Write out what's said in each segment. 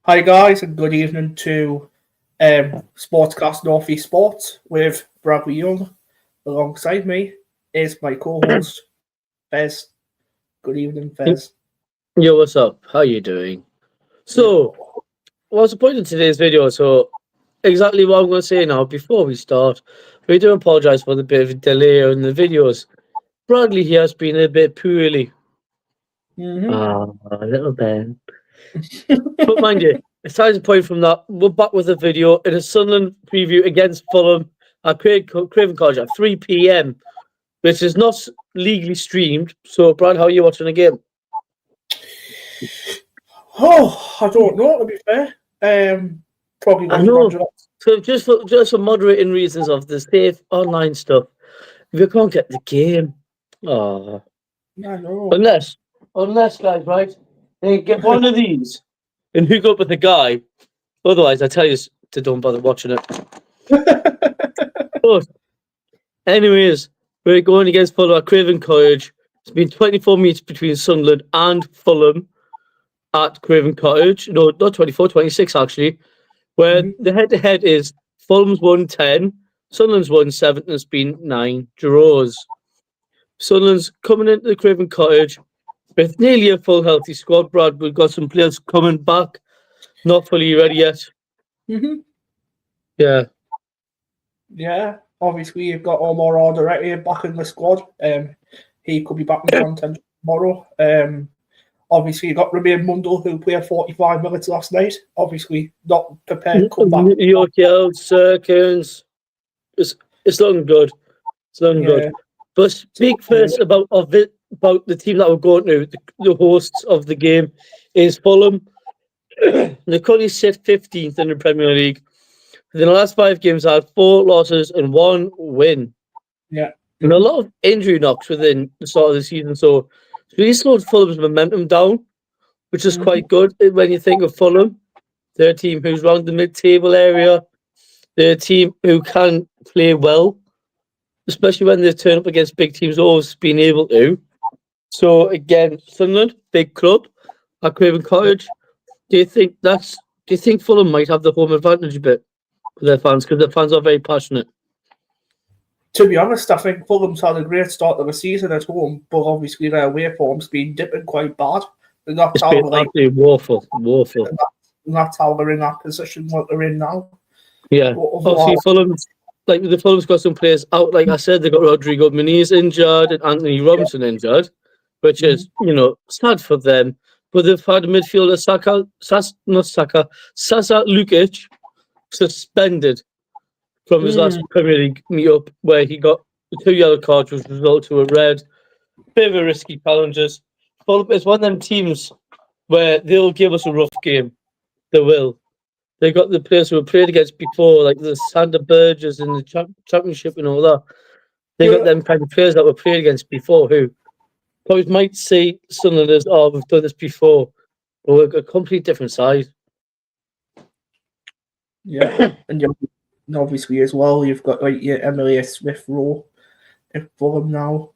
Hi guys, and good evening to Sportscast Northeast Sports with Bradley Young. Alongside me is my co-host Fez. Good evening, Fez. Yo, what's up? How you doing? So, what's the point of today's video? So, exactly what I'm going to say now before we start. We do apologise for the bit of delay in the videos. Bradley here has been a bit poorly. A little bit. But mind you, aside the point from that, we're back with a video in a Sunderland preview against Fulham at Craven Cottage at 3 p.m, which is not legally streamed. So, Brad, how are you watching the game? Oh, I don't know, to be fair. Probably I watching know. Angela. So just for moderating reasons of the safe online stuff, we can't get the game. Oh, I know. unless guys, right? They get one of these and hook up with the guy. Otherwise, I tell you to don't bother watching it. But anyways, we're going against Fulham at Craven Cottage. It's been 24 minutes between Sunderland and Fulham at Craven Cottage. No, not 24, 26 actually. Where the head-to-head is Fulham's won 10, Sunderland's won 7, and it's been 9 draws. Sunderland's coming into the Craven Cottage with nearly a full healthy squad, Brad. We've got some players coming back, not fully ready yet. Yeah. Yeah, obviously you've got Omar Alderete back in the squad. He could be back in content tomorrow. Obviously, you got Remain Mundle, who played 45 minutes last night. Obviously, not prepared to come back. York Circles. It's looking good. It's looking good. But speak first about the team that we're going to. The hosts of the game is Fulham. They currently sit 15th in the Premier League. In the last 5 games, they had 4 losses and 1 win. Yeah. And a lot of injury knocks within the start of the season. So it's really slowed Fulham's momentum down, which is quite good when you think of Fulham. They're a team who's around the mid-table area. They're a team who can play well, especially when they turn up against big teams, always been able to. So again, Sunderland, big club at Craven Cottage. Do you think Fulham might have the home advantage a bit for their fans? Because their fans are very passionate. To be honest, I think Fulham's had a great start of the season at home, but obviously their away form's been dipping quite bad. And that's It's been absolutely woeful. And that's how they're in that position what they're in now. Yeah. Obviously, Fulham's got some players out. Like I said, they've got Rodrigo Muniz injured and Anthony Robinson injured, which is, sad for them. But they've had a midfielder, Sasa Lukic, suspended from his last Premier League meet-up, where he got 2 yellow cards, which resulted to a red. Bit of a risky challenges. Fulham is one of them teams where they'll give us a rough game. They will. They got the players who were played against before, like the Sander Burgess in the championship and all that. They got them kind of players that were played against before who probably might say Sunderland as, oh, we've done this before. But we're a completely different side. Yeah. And obviously as well, you've got like your Emily Smith Rowe in Fulham now.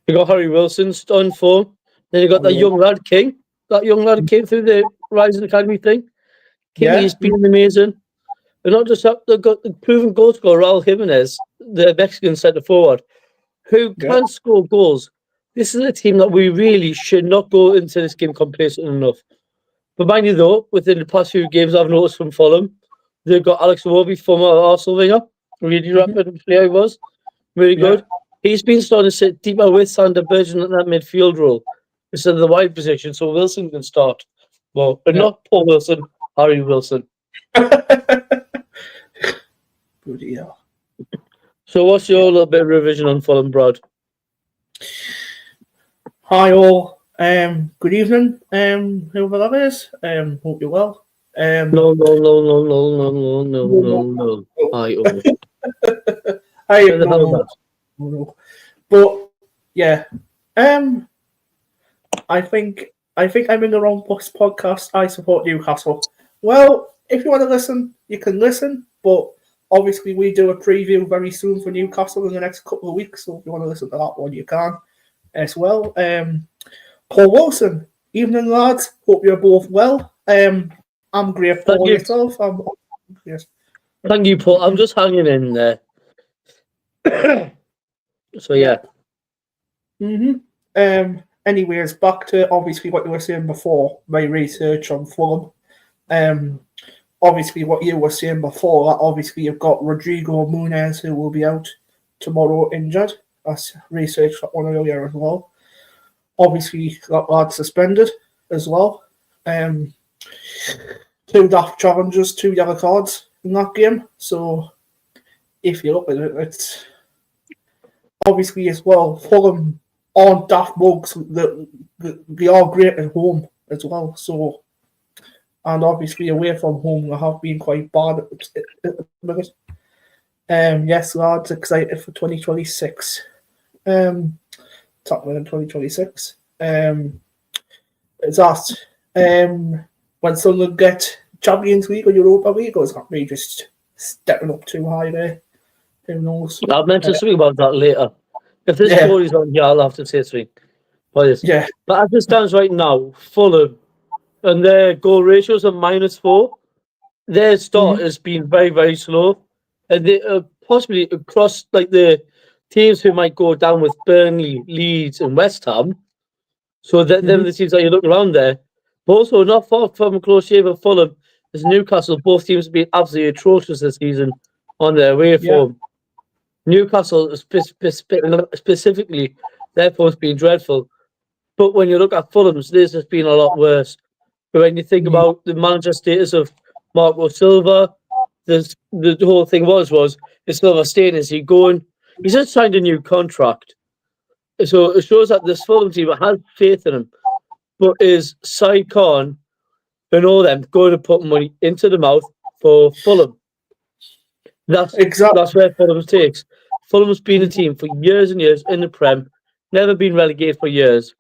You got Harry Wilson on form. Then you got that young lad King. That young lad came through the Rising Academy thing. He's been amazing. And not just that, they've got the proven goal scorer, Raul Jimenez, the Mexican centre forward, who can score goals. This is a team that we really should not go into this game complacent enough. But mind you, though, within the past few games I've noticed from Fulham, they've got Alex Iwobi, former Arsenal winger, really rapid player he was, really good. He's been starting to sit deeper with Sander Burgess in that midfield role instead of the wide position, so Wilson can start. Well, but not Paul Wilson, Harry Wilson. So what's your little bit of revision on Fulham, Brad? Hi all. Good evening, whoever that is. Hope you're well. No. Hi all. Hi, no. But yeah. I think I'm in the wrong podcast. I support Newcastle. Well, if you want to listen, you can listen, but obviously we do a preview very soon for Newcastle in the next couple of weeks, so if you want to listen to that one, you can as well. Paul Wilson, evening lads, hope you're both well. I'm grateful yourself. Yes. Thank you, Paul. I'm just hanging in there. So yeah. Anyways, back to obviously what you were saying before, my research on Fulham. Obviously what you were saying before, that obviously you've got Rodrigo Muniz who will be out tomorrow injured. That's research that one earlier as well. Obviously that lad suspended as well. 2 daft challenges, 2 yellow cards in that game. So if you look at it, it's obviously as well, Fulham aren't daft mugs. They are great at home as well. So, and obviously away from home, they have been quite bad at the minute. Yes, lads, excited for 2026. Talking in 2026. Is that when Sunderland get Champions League or Europa League, or is that me just stepping up too high there? Who knows? I'll mention something about that later. If this story's on here, I'll have to say something. But as it stands right now, Fulham and their goal ratios are -4. Their start has been very, very slow. And they possibly across like the teams who might go down with Burnley, Leeds, and West Ham. So them are the teams that you look around there. But also not far from a close shave of Fulham is Newcastle. Both teams have been absolutely atrocious this season on their away form. Newcastle specifically, their form's been dreadful. But when you look at Fulham's, this has been a lot worse. But when you think about the manager status of Marco Silva, the whole thing was is Silva staying? Is he going? He's just signed a new contract. So it shows that this Fulham team has faith in him. But is Sai Khan and all them going to put money into the mouth for Fulham? That's where Fulham takes. Fulham's been a team for years and years in the Prem, never been relegated for years.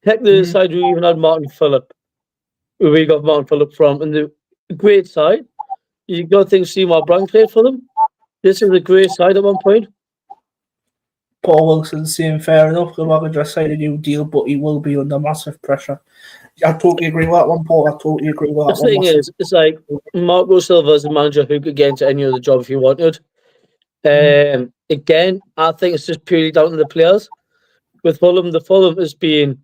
Heck, the side we even had Martin Phillip, who we got Martin Phillip from, and the great side. You got to think Seymour Brown played for them. This is a great side at one point. Paul Wilson's saying fair enough. The Wagon just signed a new deal, but he will be under massive pressure. I totally agree with that one, Paul. I totally agree with that one. The thing is, it's like Marco Silva is a manager who could get into any other job if he wanted. Again, I think it's just purely down to the players. With Fulham, the Fulham has been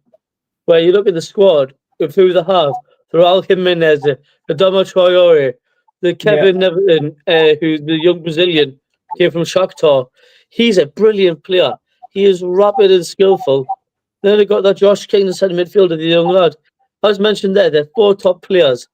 where you look at the squad of who they have. Raul Jimenez, the Adama Traore, the Kevin Neverton, who's the young Brazilian, came from Shakhtar. He's a brilliant player. He is rapid and skillful. Then they got that Josh King, the centre midfielder, the young lad. As mentioned there, they're 4 top players.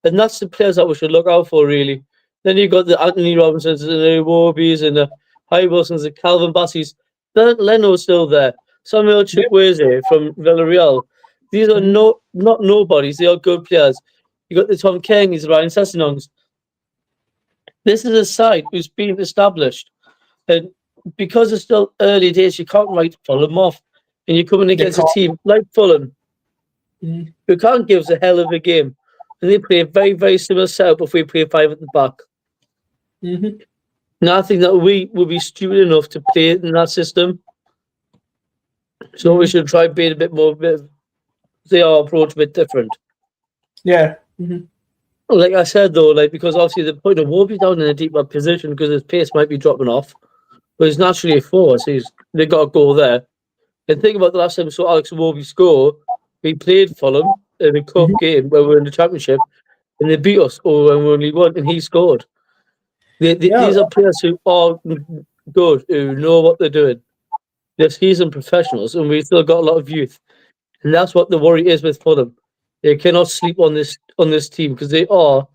And that's the players that we should look out for, really. Then you've got the Anthony Robinsons and the Warbies and the Harry Wilsons, the Calvin Bassies. Bernd Leno's still there. Samuel Chukwueze from Villarreal. These are not nobodies. They are good players. You got the Tom Kengs, Ryan Sessinongs. This is a side who's been established. And because it's still early days, you can't write Fulham off. And you're coming against a team like Fulham, who can't give us a hell of a game. And they play a very, very similar setup if we play 5 at the back. Now, I think that we will be stupid enough to play in that system. So we should try being a bit more, our approach a bit different. Yeah. Like I said, though, because obviously the point of won't be down in a deeper position because his pace might be dropping off. But he's naturally a forward, so they got a goal there. And think about the last time we saw Alex Iwobi score. We played Fulham in a cup game where we were in the championship, and they beat us when we only won, and he scored. These are players who are good, who know what they're doing. They're seasoned professionals, and we've still got a lot of youth. And that's what the worry is with Fulham. They cannot sleep on this team because they are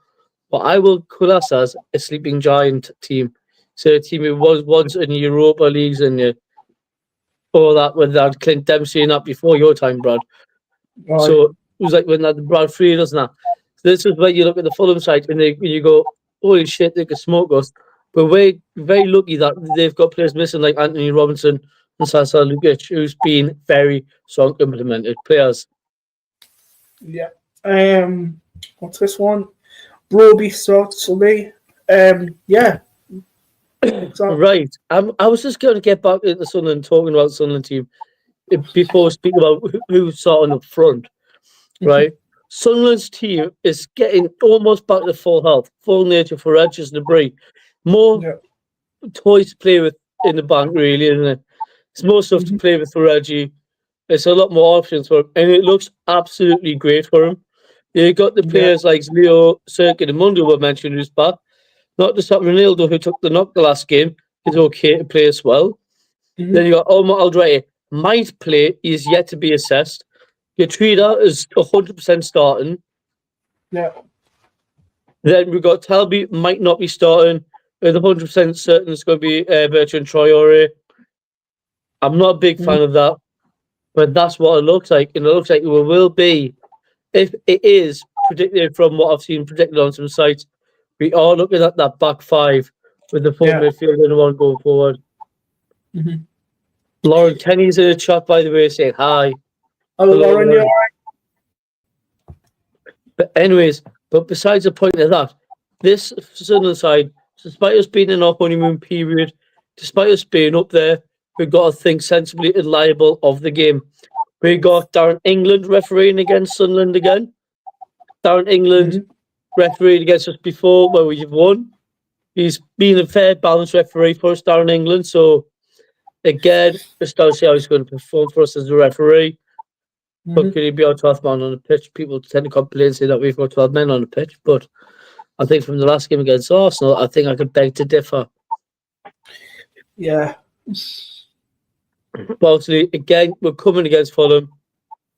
what I will class as a sleeping giant team. So a team who was once in Europa Leagues and all that when they had Clint Dempsey and that before your time, Brad. Right. So it was like when that Brad Friedels and that. So this is where you look at the Fulham side and you go, holy shit, they could smoke us. But we're very lucky that they've got players missing like Anthony Robinson and Sasa Lukic, who's been very strong implemented players. Yeah. What's this one? Broby Sunday. Yeah. Exactly. Right. I was just going to get back into Sunderland, talking about Sunderland team before speaking about who sat on the front, right? Sunderland's team is getting almost back to full health, full nature for Edges and Debris. More Yeah. toys to play with in the bank, really, isn't it? It's more stuff to play with for Reggie. It's a lot more options for him, and it looks absolutely great for him. You got the players like Leo, Circuit, and Mundo were mentioned who's back. Not just that Ronaldo, who took the knock the last game, is okay to play as well. Then you got Omar Aldrate, might play, he's yet to be assessed. Your Trida is 100% starting. Yeah. Then we got Talby, might not be starting. With 100% certain it's going to be Bertrand Traore. I'm not a big fan of that, but that's what it looks like. And it looks like it will be, if it is predicted from what I've seen predicted on some sites, we are looking at that back five with the full midfield and the one going forward. Lauren Kenny's in the chat, by the way, saying hi. Hello, Lauren. You all right? But anyways, but besides the point of that, this Sunderland side, despite us being in our honeymoon period, despite us being up there, we've got to think sensibly and liable of the game. We got Darren England refereeing against Sunderland again. Darren England refereed against us before, where we've won. He's been a fair, balanced referee for us, Darren England. So, again, just don't see how he's going to perform for us as a referee. But could he be our 12th man on the pitch? People tend to complain and say that we've got 12 men on the pitch. But I think from the last game against Arsenal, I think I could beg to differ. Yeah. But obviously, again, we're coming against Fulham.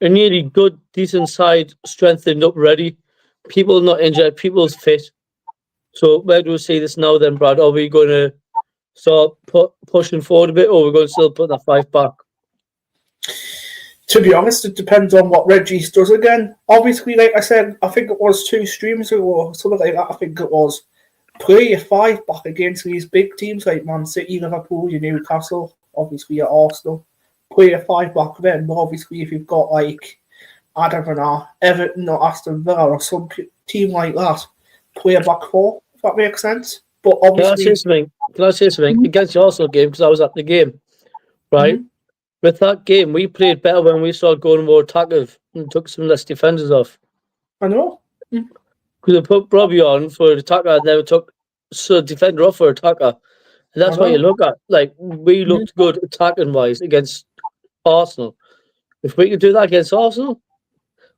A really good, decent side, strengthened up, ready. People not injured, people's fit. So where do we see this now then, Brad? Are we going to start pushing forward a bit, or are we going to still put that five back? To be honest, it depends on what Reggie's does again. Obviously, like I said, I think it was 2 streams ago or something like that. I think it was play your 5 back against these big teams like Man City, Liverpool, your Newcastle, obviously your Arsenal. Play your 5 back then, but obviously if you've got like, I don't know, Everton or Aston Villa or some team like that, play a back 4, if that makes sense. But obviously... Can I say something? Against the Arsenal game, because I was at the game, right? With that game, we played better when we started going more attackive and took some less defenders off. I know. Because they put Robbie on for an attacker and never took a defender off for an attacker. And that's what you look at. Like, we looked good attacking-wise against Arsenal. If we could do that against Arsenal,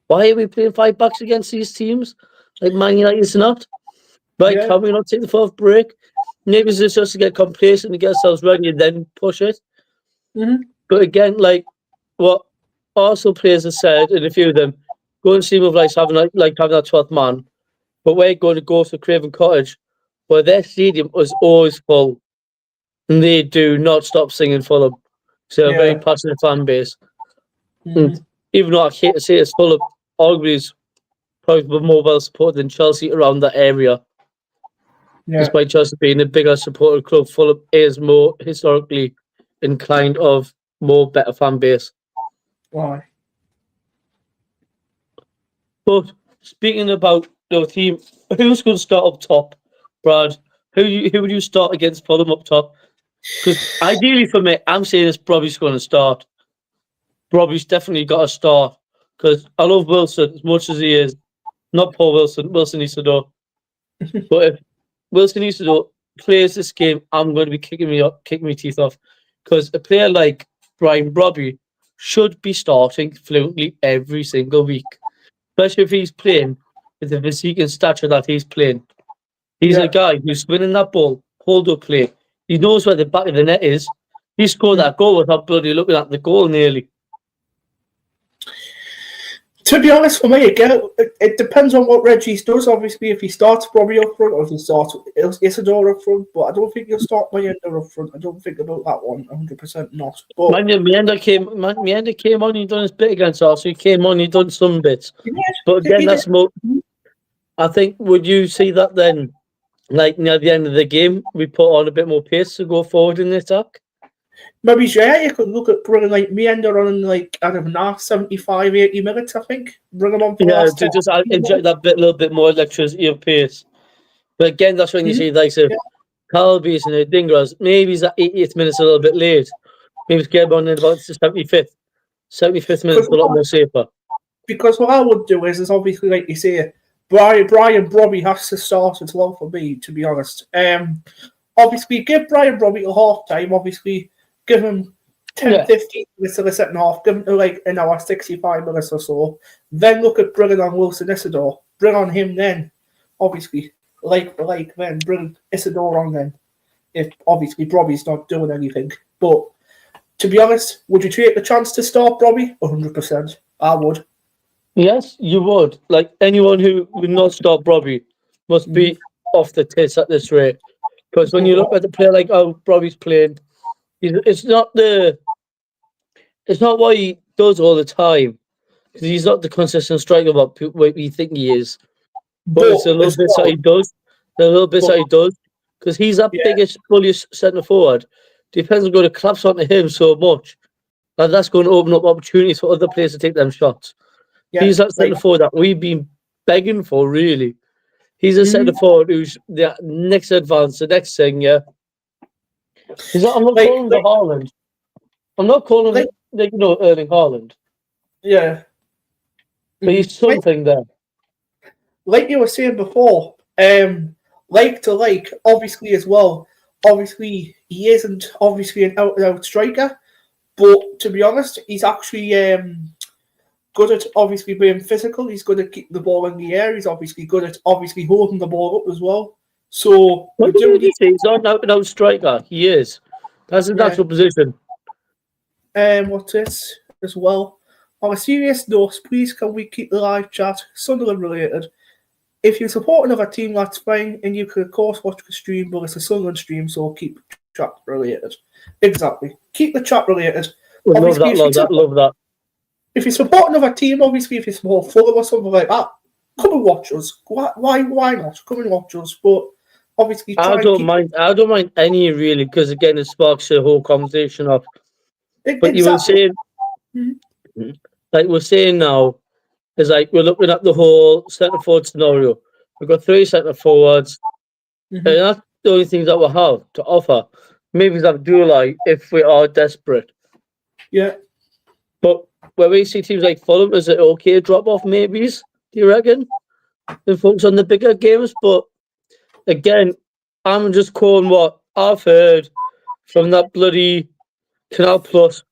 why are we playing 5 backs against these teams? Like Man United's not. Right, can we not take the 4th break? Maybe it's just to get complacent and get ourselves ready and then push it. But again, like what Arsenal players have said, and a few of them, go and see with having that 12th man. But we're going to go to Craven Cottage, where their stadium was always full. And they do not stop singing Fulham. So a very passionate fan base. And even though I hate to say it's Fulham, arguably is probably more well supported than Chelsea around that area. Despite Chelsea being a bigger supported club, Fulham is more historically inclined of more better fan base. Why? But speaking about the team, who's going to start up top, Brad? Who would you start against Fulham up top? Because ideally for me, I'm saying it's Robbie's going to start. Robbie's definitely got to start. Because I love Wilson as much as he is. Not Paul Wilson. Wilson needs to know. But if Wilson needs to know plays this game, I'm going to be kicking my teeth off. Because a player like Brian Robbie should be starting fluently every single week. Especially if he's playing with the physique and stature that he's playing. He's a guy who's winning that ball, hold up play. He knows where the back of the net is. He scored that goal without bloody looking at the goal nearly. To be honest, for me, again, it depends on what Reggie's does. Obviously, if he starts Robbie up front or if he starts Isidore up front, but I don't think he'll start Mayenda up front. I don't think about that one, 100% not. But Mayenda came on, he done his bit against us, so he came on, he done some bits. But again, that's more... I think, would you see that then, like near the end of the game, we put on a bit more pace to go forward in the attack? Maybe, you could look at bringing like Mayenda on in like, I don't know, 75, 80 minutes, I think. Bring him on for to just inject that little bit more electricity of pace. But again, that's when you see like Calby's and the Dingras, maybe he's at 88th minutes a little bit late. Maybe get on in about the 75th. 75th minute a lot more safer. because what I would do is obviously, like you say, Brian Brobby has to start as well for me, to be honest. Obviously, give Brian Brobby a half time. Obviously, give him 10, 15 minutes of the second half. Give him like an hour, 65 minutes or so. Then look at bringing on Wilson Isidore. Bring on him then. Obviously, like for like, then bring Isidore on then. If obviously Brobby's not doing anything. But to be honest, would you take the chance to start Brobby? 100%. I would. Yes, you would. Like anyone who would not stop Robbie must be off the tits at this rate. Because when you look at the player like how Robbie's playing, it's not what he does all the time. Because he's not the consistent striker what we think he is. But it's a little bit that he does. The little bits that he does. Because he's that biggest, bulliest centre forward. Defence are going to collapse onto him so much. And that's going to open up opportunities for other players to take them shots. Yeah, he's that centre forward that we've been begging for, really. He's a centre forward who's the next advance, the next thing, yeah. I'm not calling him the Haaland. I'm not calling him, Erling Haaland. Yeah. But he's something there. Like you were saying before, obviously as well, obviously he isn't obviously an out-and-out striker, but to be honest, he's actually good at obviously being physical. He's good at keeping the ball in the air. He's obviously good at obviously holding the ball up as well. So he's not an out-and-out striker. He is. That's his natural position. What's this as well? On a serious note, please can we keep the live chat Sunderland related? If you support another team, that's fine, and you can of course watch the stream, but it's a Sunderland stream, so keep chat related. Exactly. Keep the chat related. Love that. If you support another team, obviously, if you support Fulham or something like that, come and watch us. Why not? Come and watch us. But obviously, I don't mind any really, because again, it sparks the whole conversation up. But you were saying, like we're saying now, is like we're looking at the whole centre forward scenario. We've got 3 centre forwards, and that's the only things that we have to offer. Maybe Abdullah if we are desperate. Yeah. But where we see teams like Fulham, is it okay drop off maybes, do you reckon? And focus on the bigger games. But again, I'm just calling what I've heard from that bloody Canal Plus.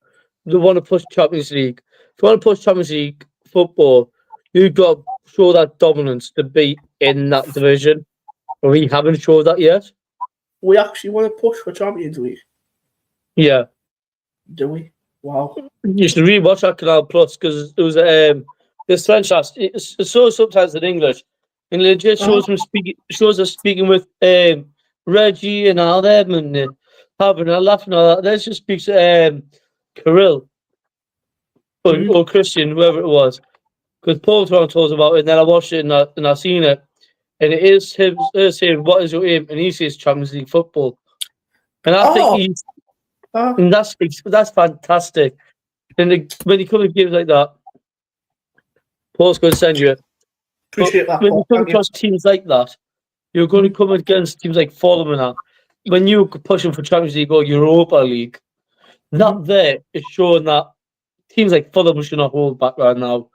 They want to push Champions League. If you want to push Champions League football, you've got to show that dominance to be in that division. But we haven't showed that yet. We actually want to push for Champions League. Yeah. Do we? Wow. You should rewatch that Canal Plus because it was this French it's so subtitles in English. And it legit shows us speaking with Reggie and all them and having a laugh and all that. Then she speaks Kirill or Christian, whoever it was. Because Paul told us about it, and then I watched it and I seen it. And it is him saying, "What is your aim?" And he says Champions League football. And I think and that's fantastic. And when you come to games like that, Paul's going to send you it. Appreciate that. When you come across teams like that, you're going to come against teams like Fulham and that. When you're pushing for Champions League or Europa League, that there is showing that teams like Fulham should not hold back right now.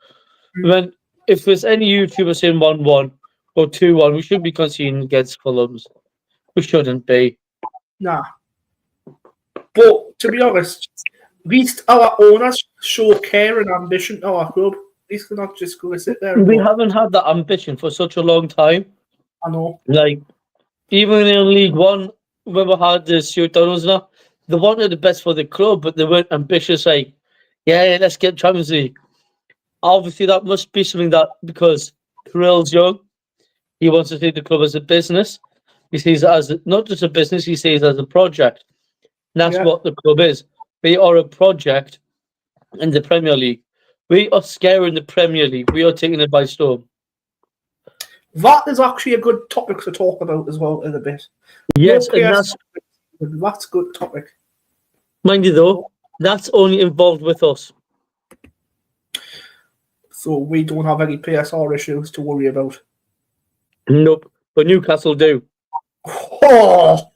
When if there's any YouTuber saying 1-1 or 2-1, we shouldn't be conceding against Fulham's. We shouldn't be. Nah. But to be honest, at least our owners show care and ambition to our club. At least they're not just going to sit there. We haven't had that ambition for such a long time. I know. Like, even in League One, when we had the Stuart Donalds now, they wanted the best for the club, but they weren't ambitious. Like, yeah, let's get Champions League. Obviously, that must be something that because Kirill's young, he wants to see the club as a business. He sees it as not just a business; he sees it as a project. And that's what the club is. We are a project in the Premier League. We are scaring the Premier League. We are taking it by storm. That is actually a good topic to talk about as well in a bit. Yes, and that's a good topic. Mind you, though, that's only involved with us. So we don't have any PSR issues to worry about. Nope, but Newcastle do. Oh.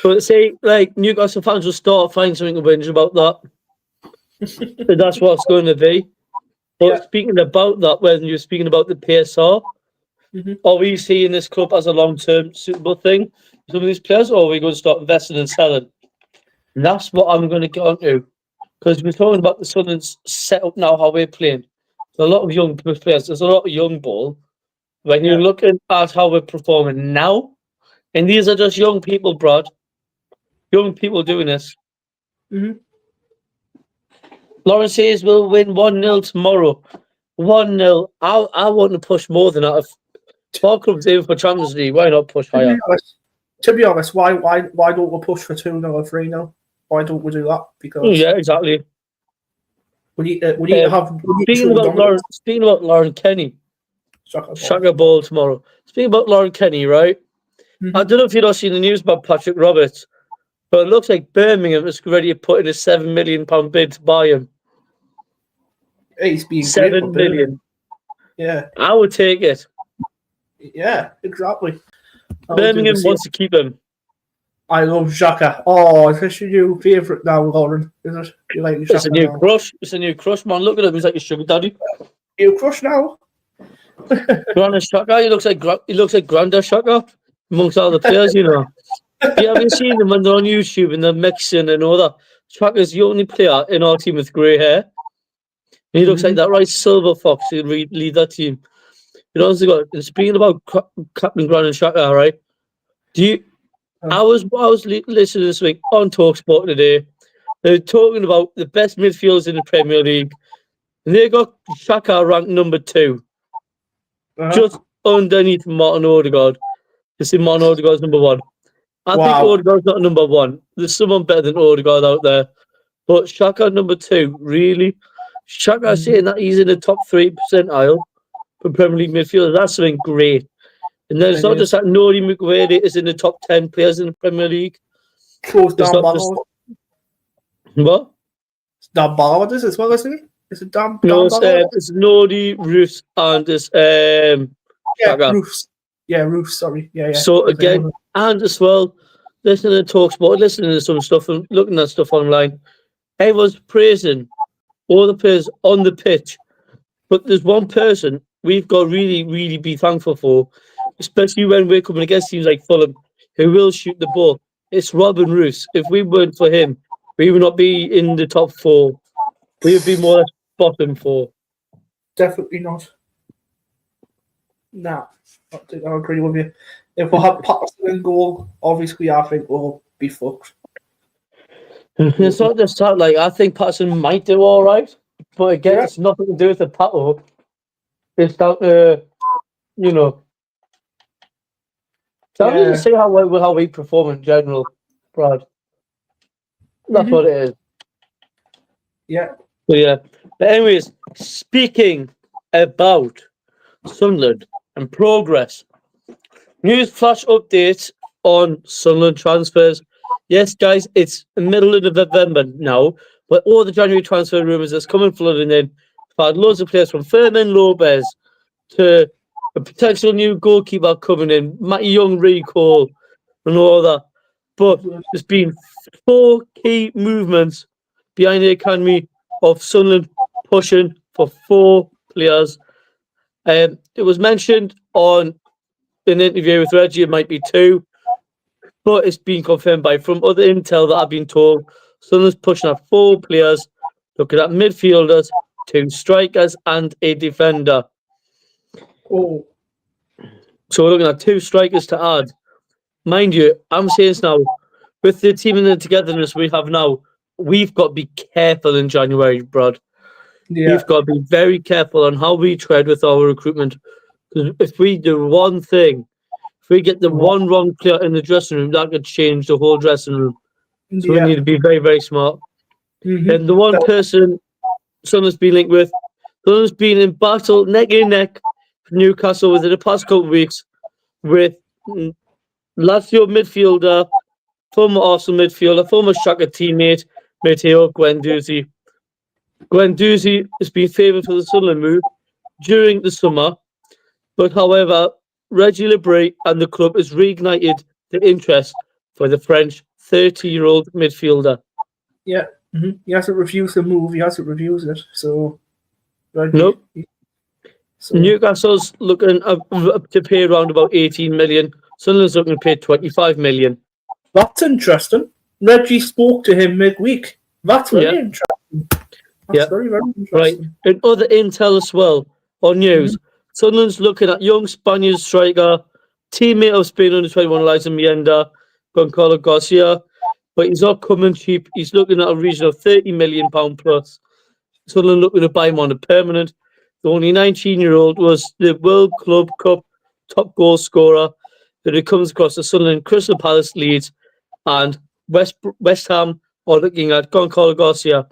But say, like, Newcastle fans will start finding something to whinge about that. But that's what it's going to be. But speaking about that, when you're speaking about the PSR, are we seeing this club as a long-term suitable thing for some of these players, or are we going to start investing and selling? And that's what I'm going to get onto, because we're talking about the Sunderland's setup now, how we're playing. There's a lot of young players. There's a lot of young ball. When you're looking at how we're performing now, and these are just young people, Brad. Young people doing this. Lawrence says we'll win 1-0 tomorrow. 1-0. I want to push more than that. If our club's aiming for Champions League, why not push higher? To be honest, why don't we push for 2-0 or 3-0? Why don't we do that? Because yeah, exactly. We need to have. Speaking about Lauren Kenny, Shaka Ball tomorrow. Speaking about Lauren Kenny, right? I don't know if you've not seen the news about Patrick Roberts, but it looks like Birmingham is ready to put in a £7 million bid to buy him. He's being £7 million. Yeah, I would take it. Yeah, exactly. Birmingham wants to keep him. I love Xhaka. Oh, is this your new favourite now, Lauren? Is it? You like Xhaka? It's a new crush. It's a new crush, man. Look at him. He's like a sugar daddy. You crush now? Grandad Xhaka. He looks like Grandad Xhaka amongst all the players, you know. You haven't seen them when they're on YouTube and they're mixing and all that. Xhaka's the only player in our team with grey hair. And he looks like that right silver fox who'll lead that team. You know, and speaking about Captain Grandad Xhaka, right? I was listening this week on TalkSport today. They're talking about the best midfielders in the Premier League. And they got Xhaka ranked number 2. Just underneath Martin Odegaard. You see Martin Odegaard's number 1. I think Odegaard's not number 1. There's someone better than Odegaard out there. But Xhaka number 2, really? Xhaka saying that he's in the top 3 percentile for Premier League midfielders. That's something great. And then it's not just that Nori McWade is in the top 10 players in the Premier League. Close down Ballard. What? It's Dan Ballard as well, isn't he? Is it Dan Ballard? It's Nori, Roos, and it's Roos. Yeah, Roos, sorry. Yeah. So again, and as well, listening to TalkSport, listening to some stuff and looking at stuff online, everyone's praising all the players on the pitch. But there's one person we've got to really, really be thankful for, especially when we're coming against teams like Fulham, who will shoot the ball. It's Robin Roos. If we weren't for him, we would not be in the top 4. We would be more or less bottom 4. Definitely not. Nah, I agree with you. If we have Patterson in goal, obviously I think we'll be fucked. It's not just that, like, I think Patterson might do all right, but again, it's nothing to do with the Pato. It's down to, you know, down to see how we perform in general, Brad. That's what it is. Yeah. But anyways, speaking about Sunderland and progress, news flash updates on Sunderland transfers. Yes, guys, it's the middle of November now, but all the January transfer rumours that's coming flooding in. I've had loads of players from Fermin Lopez to a potential new goalkeeper coming in, Matty Young recall and all that. But there's been 4 key movements behind the academy of Sunderland pushing for 4 players. It was mentioned on an interview with Reggie, it might be 2, but it's been confirmed from other intel that I've been told. Sunderland's pushing at 4 players, looking at midfielders, 2 strikers, and a defender. Oh. So we're looking at 2 strikers to add. Mind you, I'm saying this now, with the team and the togetherness we have now, we've got to be careful in January, Brad. Yeah. We've got to be very careful on how we tread with our recruitment. Because if we do one thing, if we get the one wrong player in the dressing room, that could change the whole dressing room. So we need to be very, very smart. And the one person Sunderland's been linked with, Sunderland's been in battle neck and neck for Newcastle within the past couple of weeks with Lazio midfielder, former Arsenal midfielder, former Shaka teammate, Matteo Guendouzi. Guendouzi has been favoured for the Sunderland move during the summer, but however, Reggie Lebray and the club has reignited the interest for the French 30-year-old midfielder. Yeah, he hasn't refused the move. He hasn't refused it. So Reggie. Nope. So, Newcastle's looking up to pay around about 18 million. Sunderland's looking to pay 25 million. that's interesting. Reggie spoke to him midweek. That's very interesting. That's very, very Right. interesting. And other intel as well on news. Sunderland's looking at young Spaniard striker, teammate of Spain under 21 Liza Mienda, Goncalo Garcia, but he's not coming cheap. He's looking at a region of £30 million plus. Sunderland looking to buy him on a permanent. The only 19-year-old was the World Club Cup top goal scorer that it comes across the Sunderland, Crystal Palace, Leeds, and West Ham are looking at Goncalo Garcia.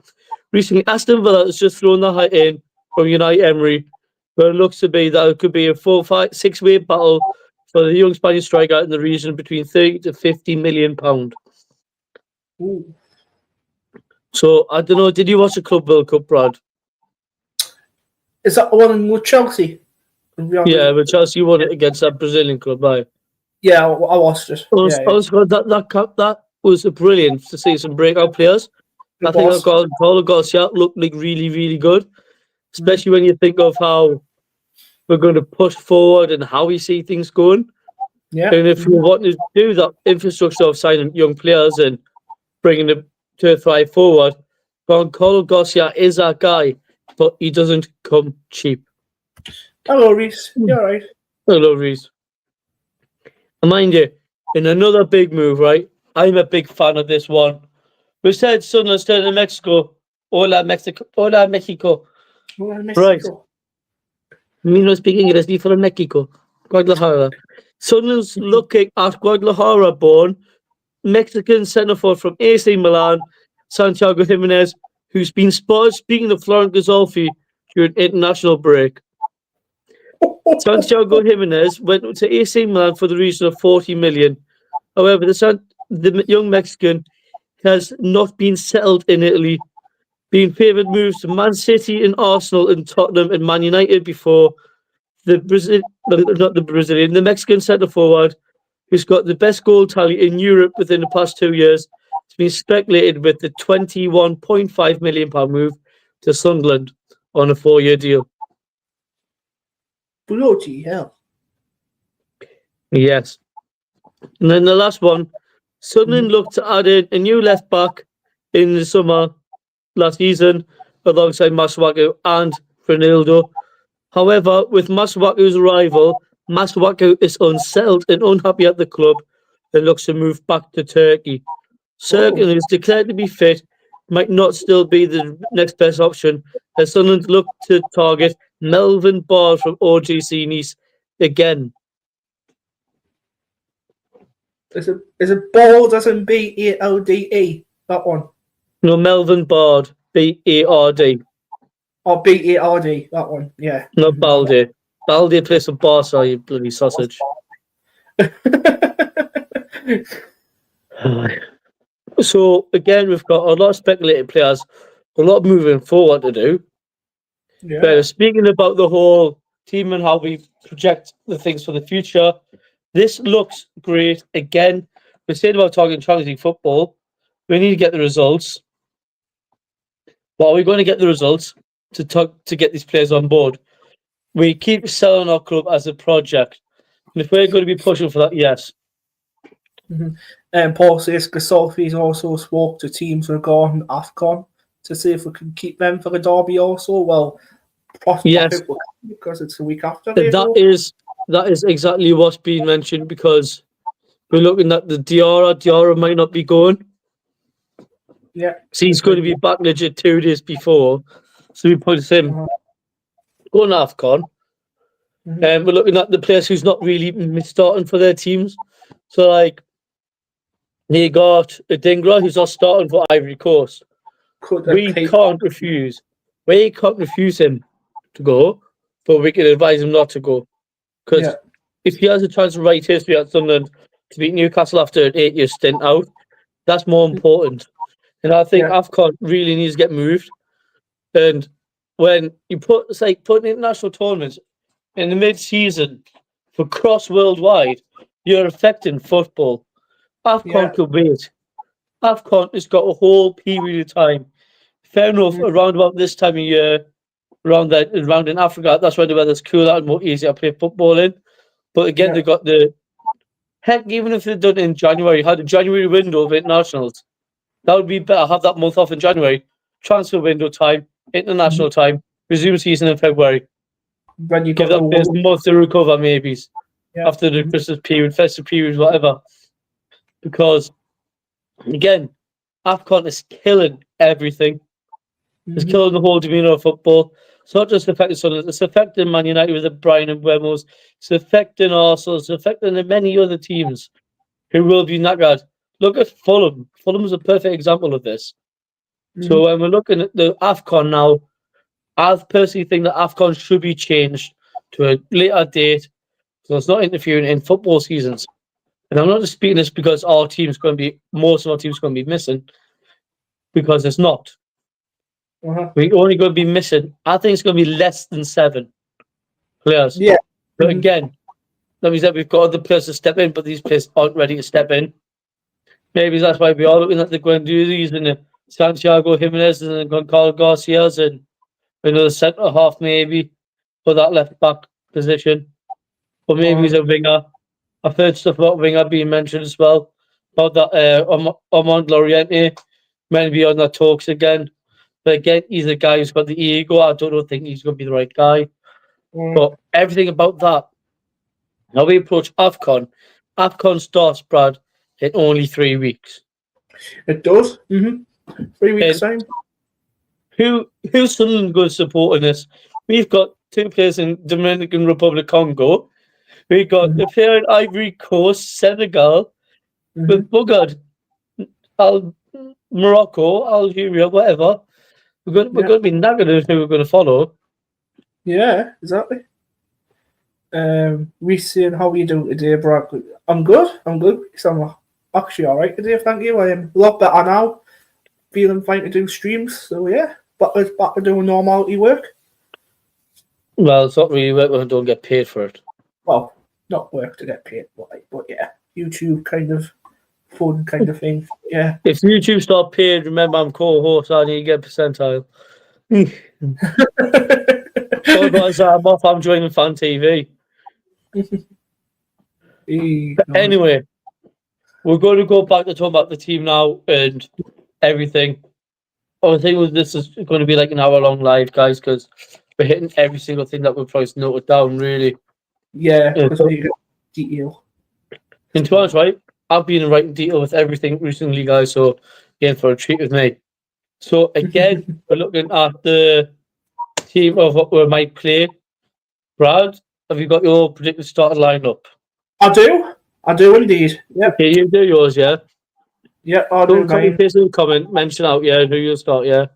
Recently, Aston Villa has just thrown the hat in from Unai Emery, where it looks to be that it could be a 4-5-6-way battle for the young Spanish striker in the region between 30 to 50 million pound. Ooh. So I don't know. Did you watch the Club World Cup, Brad? Is that the one with Chelsea? Yeah, but Chelsea won it against that Brazilian club, right? Yeah, I watched it. That was brilliant to see some breakout players. I think Paulo Garcia looked like really, really good, especially when you think of how we're going to push forward and how we see things going. Yeah. And if we want to do that infrastructure of signing young players and bringing them to thrive forward, Paulo Garcia is that guy, but he doesn't come cheap. Hello, Reese. You're right. Hello, Reese. And mind you, in another big move, right? I'm a big fan of this one. We said Sunderland's turning to Mexico. Hola, Mexico. Hola, Mexico. Hola, Mexico. Right. Me no speak English, ni from Mexico. Guadalajara. Sunderland's looking at Guadalajara-born Mexican centre-forward from AC Milan, Santiago Jimenez, who's been spotted speaking to Florent Gazolfi during international break. Santiago Jimenez went to AC Milan for the region of 40 million. However, the young Mexican has not been settled in Italy, being favoured moves to Man City and Arsenal and Tottenham and Man United before the Mexican centre-forward, who's got the best goal tally in Europe within the past 2 years, has been speculated with the £21.5 million move to Sunderland on a 4-year deal. Bloody hell. Yes. And then the last one, Sunderland looked to add in a new left back in the summer last season alongside Masuaku and Ronaldo. However, with Masuaku's arrival, Masuaku is unsettled and unhappy at the club and looks to move back to Turkey. Serkin is declared to be fit, might not still be the next best option, as Sunderland look to target Melvin Bard from OGC Nice again. Is it Bald as in B-A-L-D-E? That one. No, Melvin Bard, B-A-R-D. Or B-A-R-D, that one, yeah. Not Baldy. Baldy plays for Barca, you bloody sausage. So, again, we've got a lot of speculated players, a lot of moving forward to do. Yeah. But speaking about the whole team and how we project the things for the future, this looks great. Again, we said about talking Champions League football. We need to get the results. But are we going to get the results to get these players on board? We keep selling our club as a project. And if we're going to be pushing for that, yes. And Paul says Gasolfi's also spoke to teams regarding Afcon to see if we can keep them for the derby also. Well, yes, because it's a week after. That is exactly what's being mentioned, because we're looking at the Diarra might not be going. Yeah. So he's going to be back legit 2 days before. So we put him going to Afcon. And we're looking at the players who's not really starting for their teams. So, like, they got Adingra, who's not starting for Ivory Coast. We can't refuse him to go, but we can advise him not to go. Because if he has a chance to write history at Sunderland to beat Newcastle after an 8-year stint out, that's more important. And I think Afcon really needs to get moved. And when you put international tournaments in the mid-season for cross worldwide, you're affecting football. Afcon could wait. Afcon has got a whole period of time. Fair enough, around about this time of year, around in Africa. That's why the weather's cooler and more easier to play football in. But again, they got the heck. Even if they'd done it in January, had a January window of internationals, that would be better. Have that month off in January, transfer window time, international time, resume season in February. When you Give got that players a month to recover, maybe after the Christmas period, festive period, whatever. Because again, Afcon is killing everything. It's killing the whole demeanour of football. It's not just affecting Sunderland, it's affecting Man United with the Brian and Wemos. It's affecting Arsenal. It's affecting the many other teams who will be knackered. Look at Fulham. Fulham is a perfect example of this. So when we're looking at the Afcon now, I personally think that Afcon should be changed to a later date, so it's not interfering in football seasons. And I'm not just speaking this because most of our teams going to be missing, because it's not. We're only going to be missing, I think it's going to be less than 7 players. Yeah. But again, that means that we've got other players to step in, but these players aren't ready to step in. Maybe that's why we are looking at they're going to do these and Santiago Jimenez and Goncalo Garcia's and another centre half maybe for that left back position. Or maybe he's a winger. I've heard stuff about winger being mentioned as well. About that Armand Loriente might be on the talks again. But again, he's a guy who's got the ego. I don't think he's going to be the right guy. But everything about that, how we approach Afcon starts, Brad, in only 3 weeks. It does. 3 weeks time. Who's Sunderland going to support in this? We've got 2 players in Dominican Republic Congo. We've got the player in Ivory Coast, Senegal, with buggered Morocco, Algeria, whatever. We're going to be knackered who we're going to follow. Yeah, exactly. We seeing how you doing today, Brad? I'm good. I'm actually all right today, thank you. I am a lot better now. Feeling fine to do streams. So yeah, back to doing normality work. Well, it's not really work when I don't get paid for it. Well, not work to get paid, but yeah, YouTube kind of fun kind of thing. Yeah. If YouTube start paid, remember I'm co-host. I need to get percentile. Otherwise, I'm off. I'm joining Fan TV. Anyway, we're going to go back to talk about the team now and everything. I think this is going to be like an hour-long live, guys, because we're hitting every single thing that we've probably noted down, really. Yeah, because we get detail. And to be honest, right, I've been in writing detail with everything recently, guys, so you're in for a treat with me. So, again, we're looking at the team of what we might play. Brad, have you got your predicted starting lineup? I do indeed. Yeah. Okay, you do yours, yeah? Yeah, I'll do mine. Comment, mention out, yeah, who you'll start, yeah?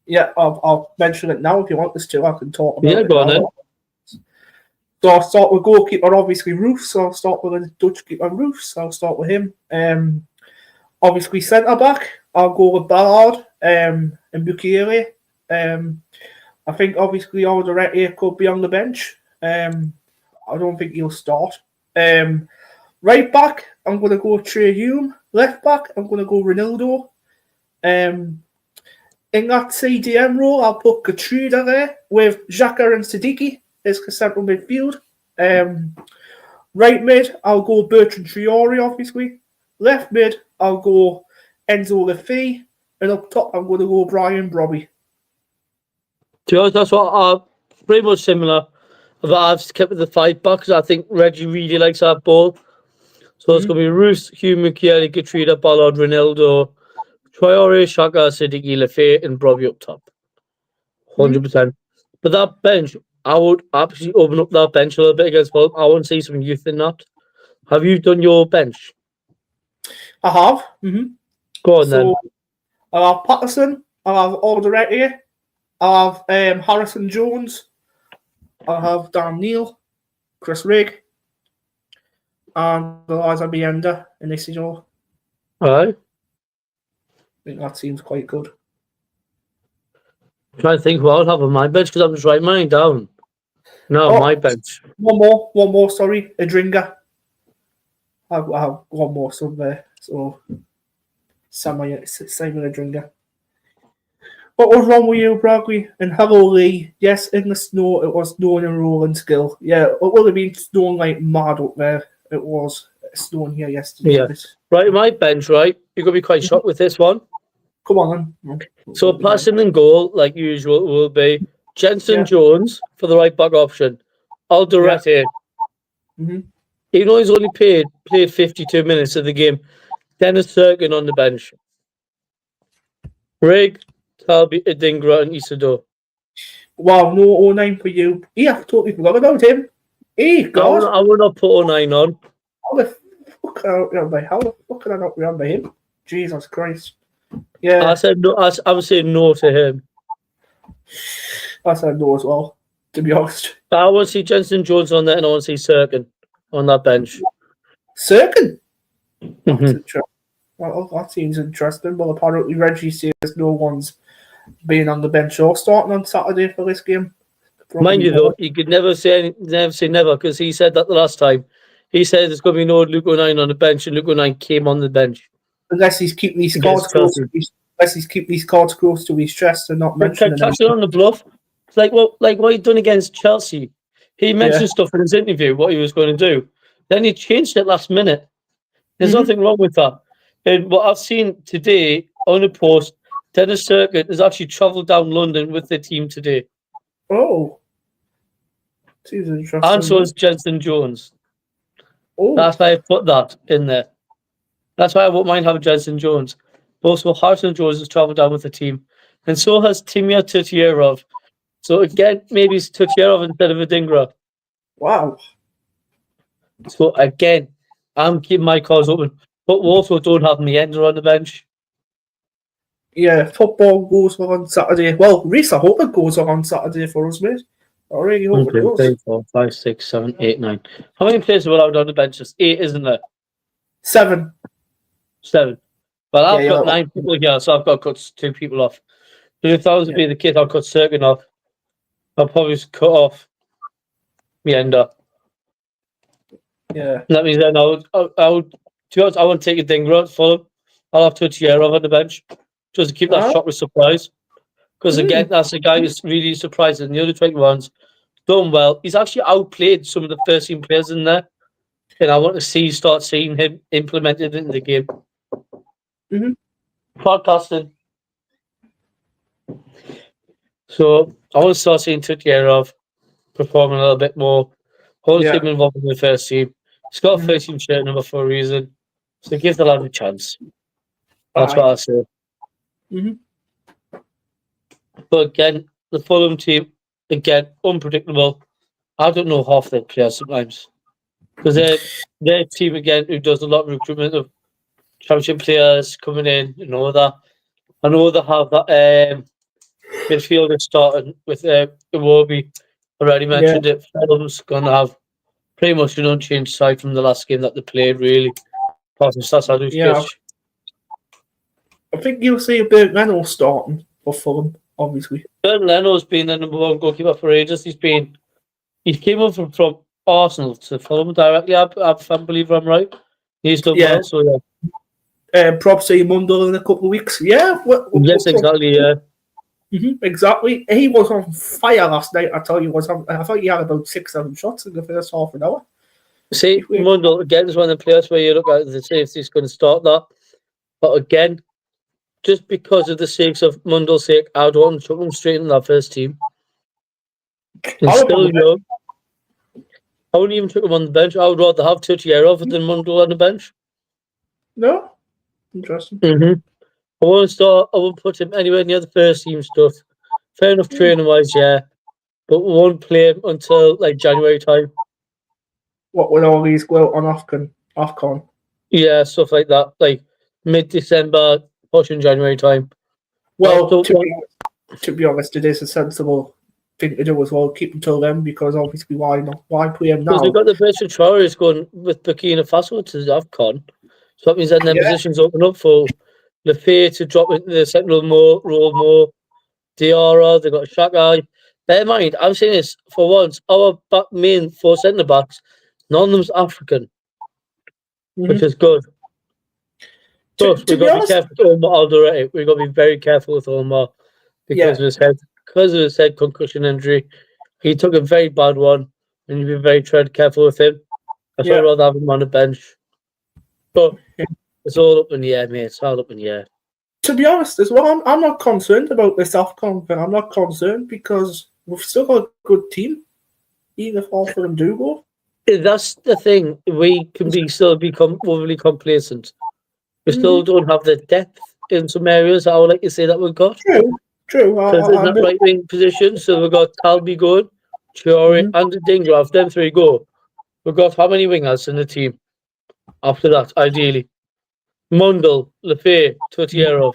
Yeah, I'll mention it now if you want us to. I can talk about it. Go on then. So I'll start with goalkeeper, obviously Roofs. So I'll start with the Dutch keeper Roofs. I'll start with him. Obviously centre back, I'll go with Ballard and Bukiele. I think obviously Alderete could be on the bench. I don't think he'll start. Right back, I'm going to go Trey Hume. Left back, I'm going to go Ronaldo. In that CDM role, I'll put Katrina there with Xhaka and Siddiqui as central midfield. Right mid, I'll go Bertrand Traore, obviously. Left mid, I'll go Enzo Lafay. And up top, I'm going to go Brian Brobby. That's what I'm pretty much similar. But I've kept with the 5 back because I think Reggie really likes that ball. So it's going to be Roos, Hugh, Michele, Katrina, Ballard, Ronaldo, Traore, Xhaka, Siddiqui, Lafay, and Brobby up top. 100%. But that bench, I would absolutely open up that bench a little bit against Fulham. I want to see some youth in that. Have you done your bench? I have. Go on then. I'll have Patterson. I'll have Alderete. I'll have Harrison Jones. I'll have Dan Neil, Chris Rigg, and Eliza Bienda in this season. Alright. I think that seems quite good. I'm trying to think who I would have on my bench because I'm just writing mine down. No, my bench. One more, sorry. Adringa. I'll have one more somewhere. So, Simon Adringa. What was wrong with you, Bradley? And hello, Lee. Yes, in the snow, it was snowing and rolling still. Yeah, it would have been snowing like mad up there. It was snowing here yesterday. Yeah. Right, my bench, right? You're going to be quite shocked with this one. Come on, then. So passing and goal, like usual, will be Jensen Yeah. Jones for the right back option. Alderete. Mm-hmm. Even though he's only played 52 minutes of the game, Dennis Serkin on the bench. Rig, Talby, Adingra, and Isidore. Wow, no 09 for you. Yeah, I totally forgot about him. Hey, God. I will not put 09 on. How the fuck can I not remember? How the fuck can I not remember him? Jesus Christ. Yeah. I said no. I was saying no to him. I said no as well, to be honest. I want to see Jensen Jones on there, and I want to see Serkin on that bench. Serkin? Mm-hmm. Well, that seems interesting. Well, apparently Reggie says no one's been on the bench or starting on Saturday for this game. Mind you, though, you could never say never, because he said that the last time. He said there's going to be no Luke 09 on the bench, and Luke 09 came on the bench. Unless he's keeping these cards close to his chest and not mentioning them. On the bluff. It's like what he done against Chelsea. He mentioned stuff in his interview, what he was going to do. Then he changed it last minute. There's nothing wrong with that. And what I've seen today on a post, Dennis Serkin has actually travelled down London with the team today. Oh. Seems interesting. And so is Jensen Jones. Oh. That's why I put that in there. That's why I won't mind having Jensen Jones. Also, Harrison Jones has travelled down with the team. And so has Timur Tutierov. So again, maybe it's Tutierov instead of Adingra. Wow. So again, I'm keeping my cards open. But we also don't have Meander on the bench. Yeah, football goes on Saturday. Well, Reese, I hope it goes on Saturday for us, mate. I really hope it does. 3, 4, 5, 6, 7, 8, 9. How many players are allowed on the bench? Just 8, isn't there? 7. 7. Well, I've got 9 people here, so I've got to cut 2 people off. But if that was to be the case, I'll cut Serkin off. I'll probably just cut off Meander. Yeah. That means then I would, to be honest, I won't take a Dingra for him. I'll have Tutierov on the bench just to keep that shock with surprise. Because again, that's the guy who's really surprising. The other 21's done well. He's actually outplayed some of the first team players in there. And I want to start seeing him implemented in the game. Podcasting. So I want to start seeing Tutierov performing a little bit more. I want to see him involved in the first team. He's got a first team shirt number for a reason. So give the lad a chance. That's what I say. But again, the Fulham team, again, unpredictable. I don't know half their players sometimes. Because their team, again, who does a lot of recruitment of championship players coming in and all that. I know they have that midfielder starting with Iwobi. Already mentioned it. Fulham's going to have pretty much an unchanged side from the last game that they played, really. I think you'll see a Bernd Leno starting for Fulham, obviously. Bernd Leno's been the number 1 goalkeeper for ages. He came over from Arsenal to Fulham directly. I believe I'm right. He's done well, so Props to Mundell in a couple of weeks. Yeah. Yes, exactly, yeah. Exactly. He was on fire last night, I tell you. I thought he had about 6-7 shots in the first half an hour. See, Mundell, again, is one of the players where you look at the safety is going to start that. But again, just because of the sakes of Mundell's sake, I don't want to chuck him straight in that first team. He's still young. I wouldn't even chuck him on the bench. I would rather have Tutierov than Mundell on the bench. No? Interesting. I won't put him anywhere near the first team stuff. Fair enough training-wise, yeah. But we won't play him until, like, January time. What, when all these go out on Afcon? Yeah, stuff like that. Like, mid-December, pushing January time. Well, to be honest, it is a sensible thing to do as well. Keep him till then, because obviously why play him now? Because they've got the best of Traoré going with Burkina Faso to the Afcon. So that means then their positions open up for Lefebvre to drop into the central role more. Diarra, they've got Shakai. Bear in mind, I'm saying this for once, our main 4 centre backs, none of them's African, which is good. But we've got to be careful with Omar Alderete. We've got to be very careful with Omar. because of his head concussion injury. He took a very bad one, and you've been very careful with him. I'd rather have him on the bench. But it's all up in the air, mate. It's all up in the air. To be honest as well, I'm not concerned about this Afcon thing. I'm not concerned because we've still got a good team, even if all of them do go. That's the thing. We can still become overly complacent. We still don't have the depth in some areas. I would like to say that we've got. True. Because in that right wing position, so we've got Talby going, Chiori, and Dingra. If them three go, we've got how many wingers in the team? After that, ideally, Mundell, Lefay, Tutierov.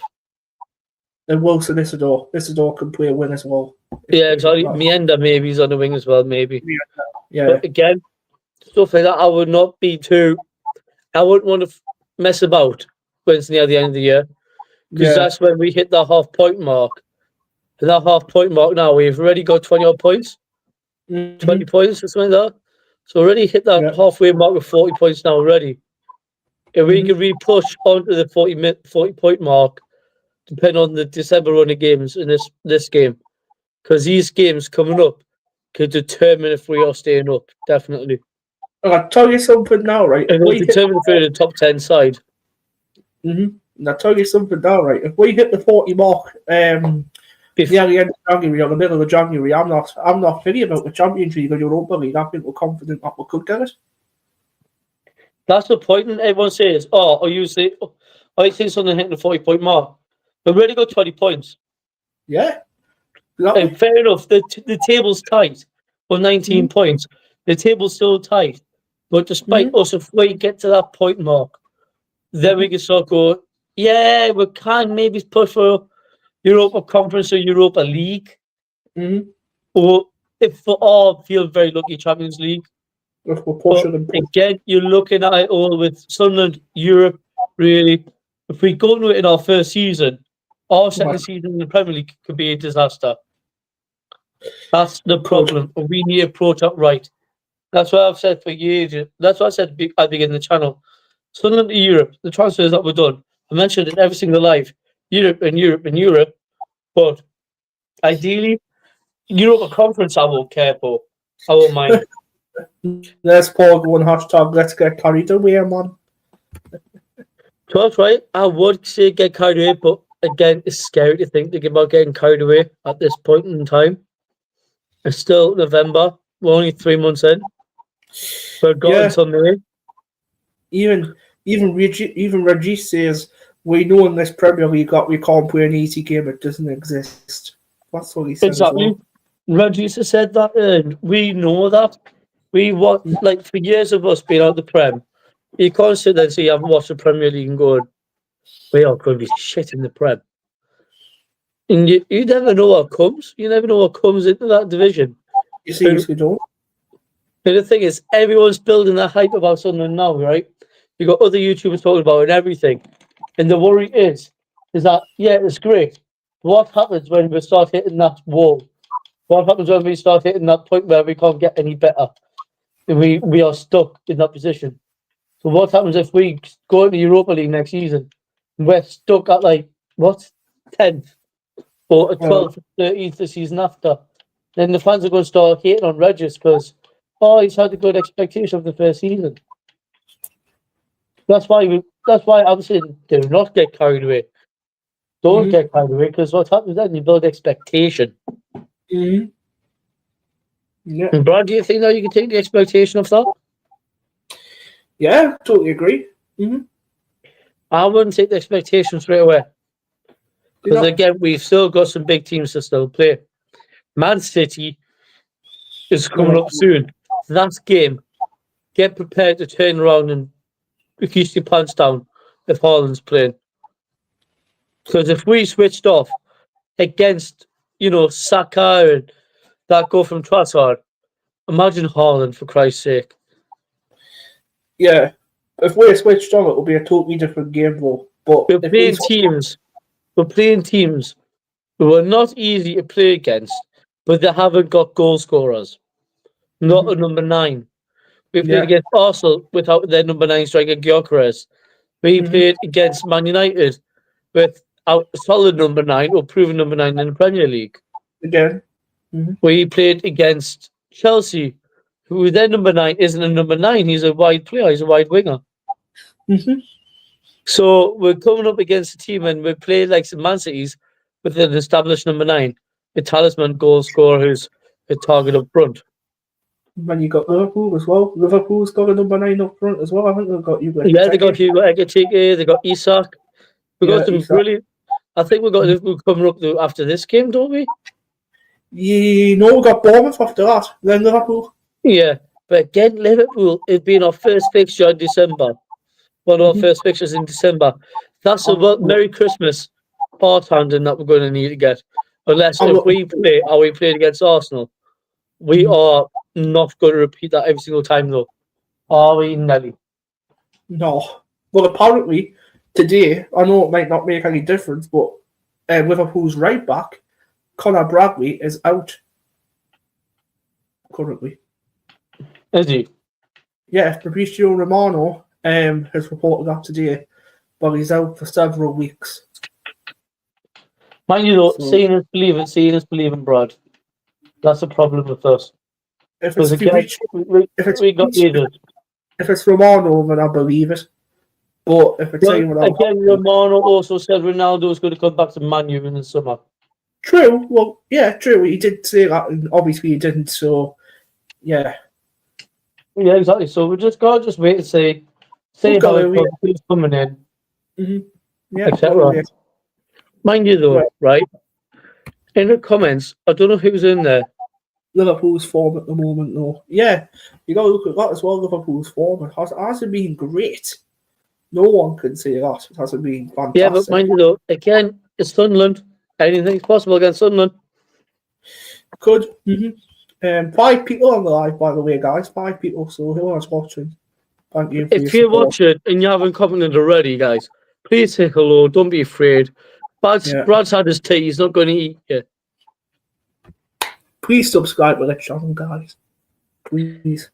And Wilson Isidore can play a wing as well. Yeah, exactly. Mienda maybe he's on the wing as well, maybe. Yeah. But again, stuff like that, I would not be too. I wouldn't want to mess about when it's near the end of the year, because that's when we hit that half-point mark. And that half-point mark now, we've already got 20-odd points, 20 points or something like that. So already hit that halfway mark with 40 points now already. If we can re-push onto the 40-point mark, depending on the December run of games in this game, because these games coming up could determine if we are staying up, definitely. I'll tell you something now, right? And it'll determine if we're in the top 10 side. I'll tell you something now, right? If we hit the 40 mark near the end of January or the middle of January, I'm not thinking about the Champions League or Europa League. I think we're confident that we could get it. That's the point, and everyone says, I think something hitting the 40-point mark. We've already got 20 points. Yeah. Exactly. And fair enough, the table's tight with 19 points. The table's still tight. But despite us, if we get to that point mark, then we can start going, we can maybe push for Europa Conference or Europa League. Or if we all feel very lucky, Champions League. If we're pushing them. Again, you're looking at it all with Sunderland, Europe, really. If we go into it in our first season, our second season in the Premier League could be a disaster. That's the problem. We need to approach it right. That's what I've said for years. That's what I said at the beginning of the channel. Sunderland to Europe, the transfers that were done, I mentioned in every single live. Europe and Europe and Europe. But ideally, Europa Conference I won't care for. I won't mind. There's Paul going hashtag let's get carried away, man. That's right. I would say get carried away, but again, it's scary to think about getting carried away at this point in time. It's still November. We're only 3 months in. We've got until May. Even Reggie says we know in this Premier League that we can't play an easy game. It doesn't exist. That's what he said. Exactly. Reggie said that, and we know that. We want for years of us being out the Prem. You can't sit there and say you haven't watched the Premier League and going, we are going to be shit in the Prem. And you never know what comes. You never know what comes into that division. You seriously don't. And the thing is, everyone's building that hype about something now, right? You've got other YouTubers talking about it and everything. And the worry is that, it's great. What happens when we start hitting that wall? What happens when we start hitting that point where we can't get any better? And we are stuck in that position. So what happens if we go into Europa League next season and we're stuck at 10th or 12th, 13th the season after? Then the fans are going to start hating on Regis because he's had a good expectation of the first season. That's why I'm saying do not get carried away. Don't get carried away, because what happens then, you build expectation. Yeah. And Brad, do you think that you can take the expectation of that? Yeah, totally agree. I wouldn't take the expectation straight away. Because again, we've still got some big teams to still play. Man City is coming up soon. That game, get prepared to turn around and keep your pants down if Haaland's playing. Because if we switched off against, Saka and that goal from Trossard, imagine Haaland, for Christ's sake. Yeah. If we're switched on, it will be a totally different game, though. But We're playing teams who are not easy to play against, but they haven't got goal scorers. Not a number 9. We played against Arsenal without their number 9 striker, Gyökeres. We played against Man United with a solid number 9 or proven number 9 in the Premier League. Again. Where he played against Chelsea, who their number 9 isn't a number 9. He's a wide player. He's a wide winger. So we're coming up against a team and we're playing like some Man City's with an established number 9, a talisman goal scorer who's a target up front. Then you got Liverpool as well. Liverpool's got a number 9 up front as well. I think they've got you. Yeah, they got Hugo Ekitike, they got Isak. We got some Isak. brilliant. I think we've got Liverpool coming up after this game, don't we? You know, we got Bournemouth after that. Then Liverpool. Yeah, but again, Liverpool, it's been our first fixture in December. One of our first fixtures in December. That's a Merry Christmas part-handing that we're going to need to get. Unless if we play how we played against Arsenal, we are not going to repeat that every single time, though. Are we, Nelly? No. Well, apparently, today, I know it might not make any difference, but Liverpool's right back, Conor Bradley, is out currently. Is he? Yeah, Fabrizio Romano has reported that today, but he's out for several weeks. Mind you, though, seeing is believing, Brad. That's a problem with us. If it's if it's Romano, then I believe it. But if it's Romano also said Ronaldo is going to come back to Man U in the summer. True. Well, yeah, true. He did say that, and obviously he didn't. So, yeah. Yeah, exactly. So we just got to wait and see how who's coming in, yeah, etc. Mind you, though, right? In the comments, I don't know who's in there. Liverpool's form at the moment, though. Yeah, you got to look at that as well. Liverpool's form hasn't been great. No one can say that. It hasn't been fantastic. Yeah, but mind you, though, again, it's Sunderland. Anything's possible against Sunderland. Could. 5 people on the live, by the way, guys. 5 people. So whoever's watching, thank you. If you're watching and you haven't commented already, guys, please say hello. Don't be afraid. Brad's had his tea. He's not going to eat yet. Please subscribe to the channel, guys. Please.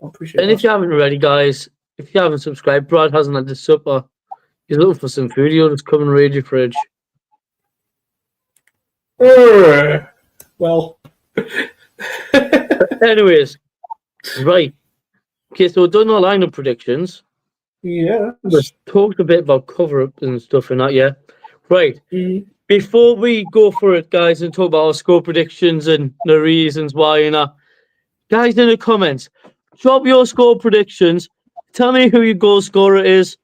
I appreciate it. And if you haven't already, guys, if you haven't subscribed, Brad hasn't had his supper. He's looking for some food. He'll just come and raid your fridge. Well. Anyways, right. Okay, so we've done our lineup predictions. Yeah. We've talked a bit about cover-up and stuff and that, yeah. Right. Before we go for it, guys, and talk about our score predictions and the reasons why and that, guys in the comments, drop your score predictions. Tell me who your goal scorer is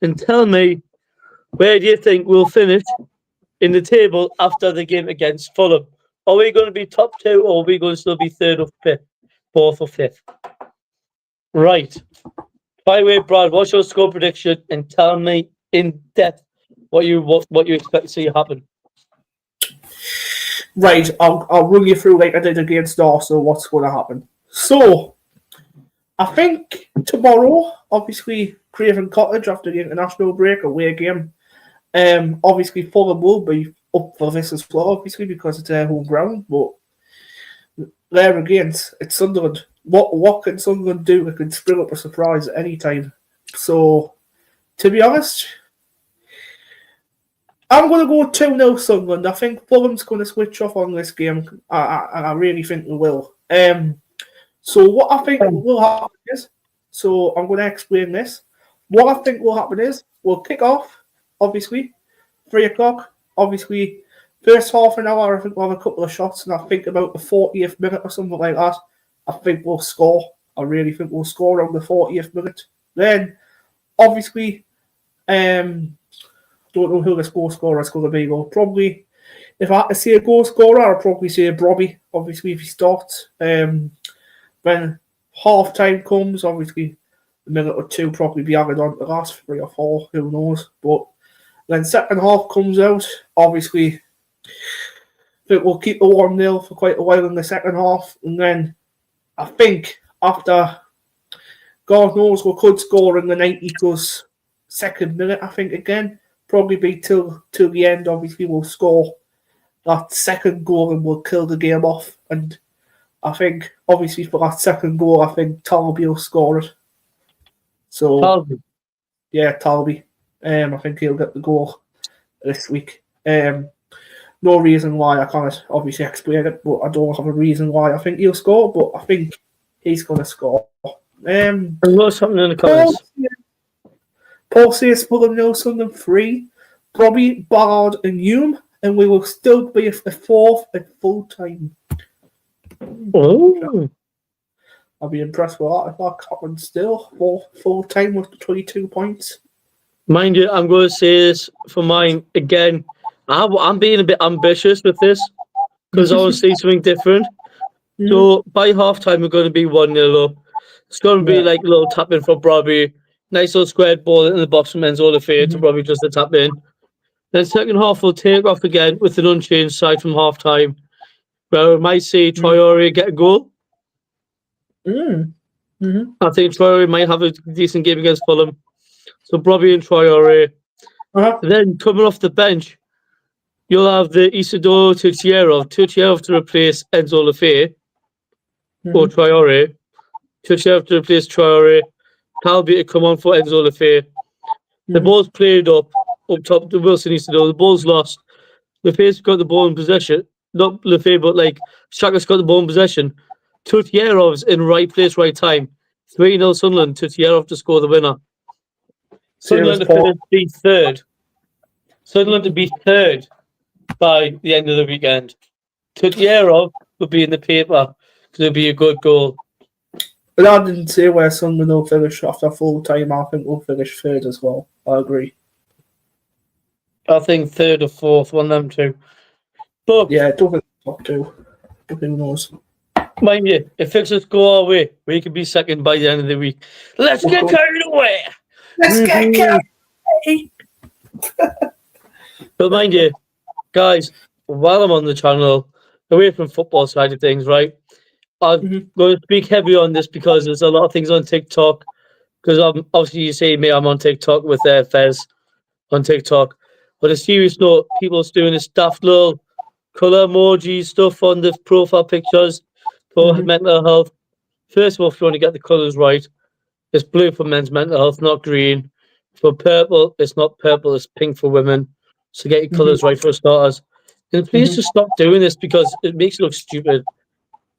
and tell me where do you think we'll finish in the table after the game against Fulham. Are we going to be top 2 or are we going to still be 3rd or 5th? 4th or 5th? Right. By the way, Brad, what's your score prediction and tell me in depth what you expect to see happen. Right, I'll run you through like I did against Arsenal what's going to happen. So, I think tomorrow, obviously, Craven Cottage after the international break, away game. Obviously, Fulham will be up for this as well, obviously, because it's their home ground. But there against, it's Sunderland. What can Sunderland do? It can spring up a surprise at any time. So, to be honest, I'm going to go 2-0 Sunderland. I think Fulham's going to switch off on this game. I really think they will. So what I think will happen is, so I'm going to explain this. What I think will happen is, we'll kick off, obviously, 3 o'clock. Obviously, first half an hour, I think we'll have a couple of shots, and I think about the 40th minute or something like that, I think we'll score. I really think we'll score on the 40th minute. Then, obviously, don't know who the goal scorer is going to be, though. Probably, if I had to say a goal scorer, I'd probably say Brobby, obviously, if he starts. When half time comes, obviously, a minute or two probably be added on to the last 3 or 4, who knows. But when second half comes out, obviously, I think we'll keep the 1-0 for quite a while in the second half. And then I think after, God knows, we could score in the 92nd minute, I think, again. Probably be till the end. Obviously, we'll score that second goal and we'll kill the game off. And I think, obviously, for that second goal, I think Talby will score it. So, Talby. Yeah, Talby. I think he'll get the goal. this week. No reason why, I can't obviously explain it, but I don't have a reason why I think he'll score, but I think he's going to score. And what's happening in the comments? Paul says Fulham 0, Sunderland 3. Bobby, Ballard and Hume, and we will still be a fourth at full time. Oh. I'll be impressed with that if that happens still. Full time with the 22 points. Mind you, I'm going to say this for mine again. I'm being a bit ambitious with this because I want to see something different. So by half time, we're going to be 1-0 up. It's going to be like a little tap in for Bobby. Nice little squared ball in the box from Enzo Lafayette to Bobby just to tap in. Then second half, we'll take off again with an unchanged side from half time. Where we might see Traore get a goal. I think Traore might have a decent game against Fulham. So Bobby and Traore. Then coming off the bench, you'll have the Isidoro Tuchierov to replace Enzo Lafayette. Or Traore. Tuchierov to replace Traore. Calby to come on for Enzo Lafayette. The ball's played up top to Wilson Isidoro. The ball's lost. Lafayette's got the ball in possession. Not Lafayette, but like Shaka's got the ball in possession. Tutierov's in right place, right time. 3-0 Sunderland. Tutierov to score the winner. Sunderland to be third. Sunderland to be third by the end of the weekend. Tutierov will be in the paper because it'll be a good goal. But I didn't say where Sunderland will finish after full time. I think we'll finish third as well. I agree. I think third or fourth, one of them two. But yeah, don't think top two. Who knows? Mind you, if fixtures go our way, we could be second by the end of the week. Let's get carried away. Let's get carried away. But mind you, guys, while I'm on the channel, away from football side of things, right? I'm going to speak heavy on this because there's a lot of things on TikTok. Because obviously you see me, I'm on TikTok with Fez on TikTok. But a serious note, people's doing this daft little colour emoji stuff on the profile pictures for mental health. First of all, if you want to get the colours right, it's blue for men's mental health, not green. For purple, it's not purple, it's pink for women. So get your colours right for starters. And please just stop doing this because it makes you look stupid.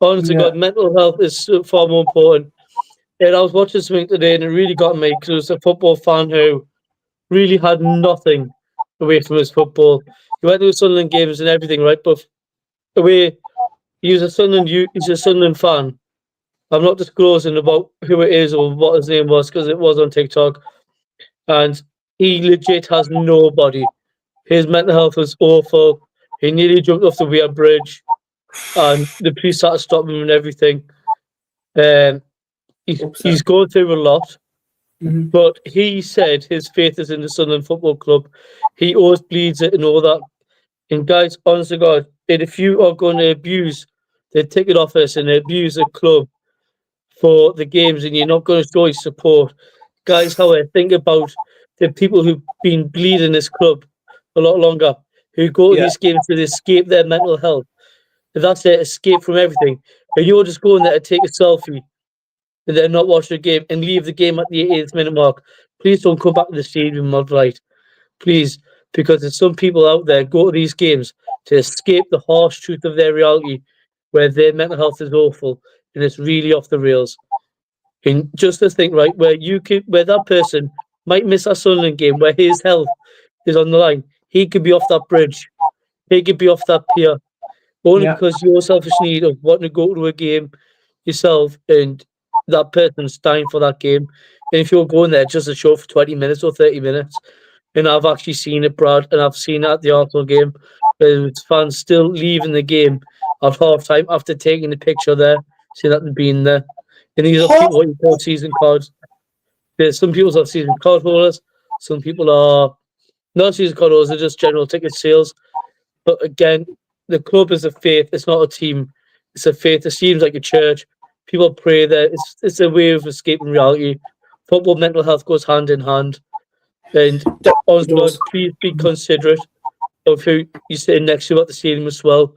Honestly, God, mental health is far more important. And I was watching something today and it really got me because it was a football fan who really had nothing away from his football. He went to the Sunderland games and everything, right? But away, he's a Sunderland fan. I'm not disclosing about who it is or what his name was because it was on TikTok. And he legit has nobody. His mental health was awful. He nearly jumped off the Weir Bridge. And the police had to stop him and everything. He's going through a lot. But he said his faith is in the Sunderland Football Club. He always bleeds it and all that. And guys, honest to God, if you are going to abuse the ticket office and abuse the club for the games and you're not going to show your support, guys, how I think about the people who've been bleeding this club a lot longer, who go to these games to escape their mental health. That's their escape from everything. And you're just going there to take a selfie and then not watch the game and leave the game at the 88th minute mark. Please don't come back to the stadium, Mud Light. Please, because there's some people out there go to these games to escape the harsh truth of their reality where their mental health is awful and it's really off the rails. And just to think, right, where that person might miss a Sunderland game where his health is on the line, he could be off that bridge. He could be off that pier. Only because your selfish need of wanting to go to a game yourself and that person's dying for that game. And if you're going there just to show for 20 minutes or 30 minutes, and I've actually seen it, Brad, and I've seen it at the Arsenal game, where fans still leaving the game at half time after taking the picture there, seeing that they've been there. And these are people what you call season cards. There's some people are season card holders, some people are not season card holders, they're just general ticket sales. But again, the club is a faith, it's not a team. It's a faith. It seems like a church. People pray there. It's a way of escaping reality. Football mental health goes hand in hand. And honestly, God, please be considerate of who you're sitting next to at the stadium as well,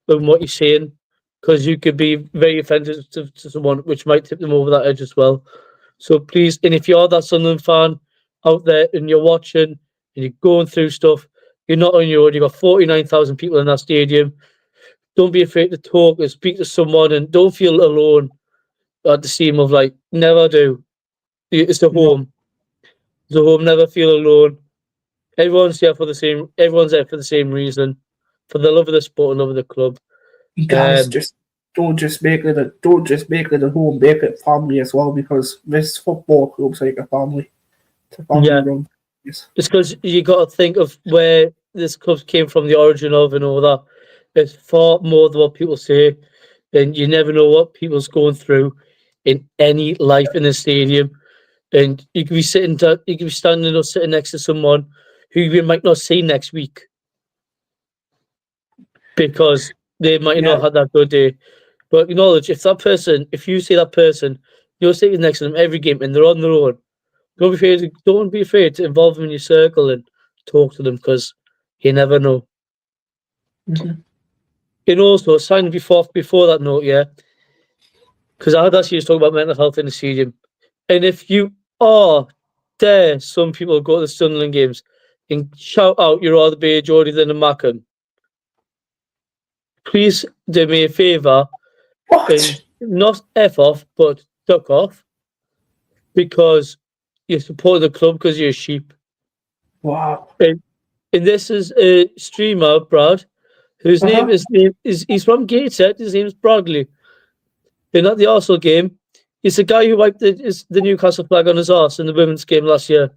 and what you're saying, because you could be very offensive to someone, which might tip them over that edge as well. So please, and if you are that Sunderland fan out there and you're watching and you're going through stuff, You're not on your own. You've got 49,000 people in that stadium. Don't be afraid to talk and speak to someone, and don't feel alone at the scene of like, never do. It's the No, home. The home, never feel alone. Everyone's there for the same. Everyone's there for the same reason, for the love of the sport and love of the club. guys, just don't just make it a home, make it family as well, because this football club's like a family. It's a family Yeah, run. Yes. it's because you got to think of where this club came from, the origin of, and all that. It's far more than what people say, and you never know what people's going through in any life in the stadium. And you could be you could be standing or sitting next to someone who you might not see next week because they might Yeah. not have that good day. But acknowledge if you see that person, you're sitting next to them every game and they're on their own. Don't be afraid to involve them in your circle and talk to them because you never know. Mm-hmm. And also, sign before that note, yeah, because I had actually talk about mental health in the stadium. And if you dare some people go to the Sunderland games and shout out you'd rather be a Geordie than a Mackem, please do me a favour and What? not F off, but duck off because you support the club because you're a sheep. Wow. And this is a streamer, Brad, whose name Uh-huh. is he's from Gateshead. His name's Bradley. And at the Arsenal game, he's the guy who wiped the Newcastle flag on his arse in the women's game last year.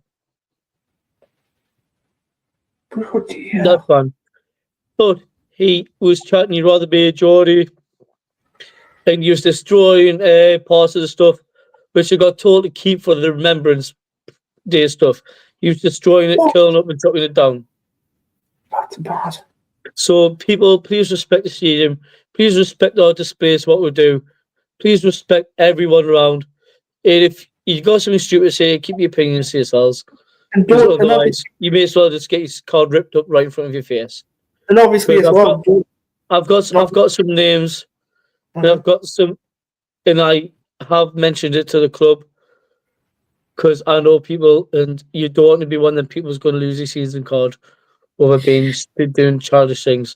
Bloody That hell. fan. But he was chatting, he'd rather be a Geordie, and he was destroying parts of the stuff which he got told to keep for the Remembrance Day stuff. He was destroying it, What? killing up, and dropping it down. That's bad. So, people, please respect the stadium. Please respect our displays, what we do. Please respect everyone around. And if you got something stupid to say, keep your opinions to yourselves. And Because don't, and otherwise, you may as well just get your card ripped up right in front of your face. obviously Because as well, don't, I've got some names, and uh-huh. I've got some, and I have mentioned it to the club because I know people, and you don't want to be one of them people who's going to lose your season card over being doing childish things.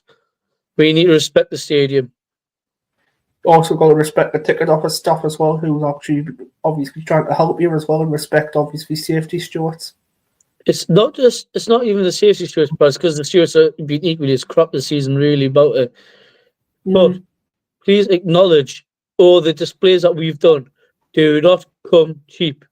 But you need to respect the stadium. Also got to respect the ticket office staff as well, who's actually obviously trying to help you as well, and respect obviously safety stewards. It's not even the safety stewards, but it's because the stewards are being equally as crap this season, really, about it. But please acknowledge all the displays that we've done do not come cheap.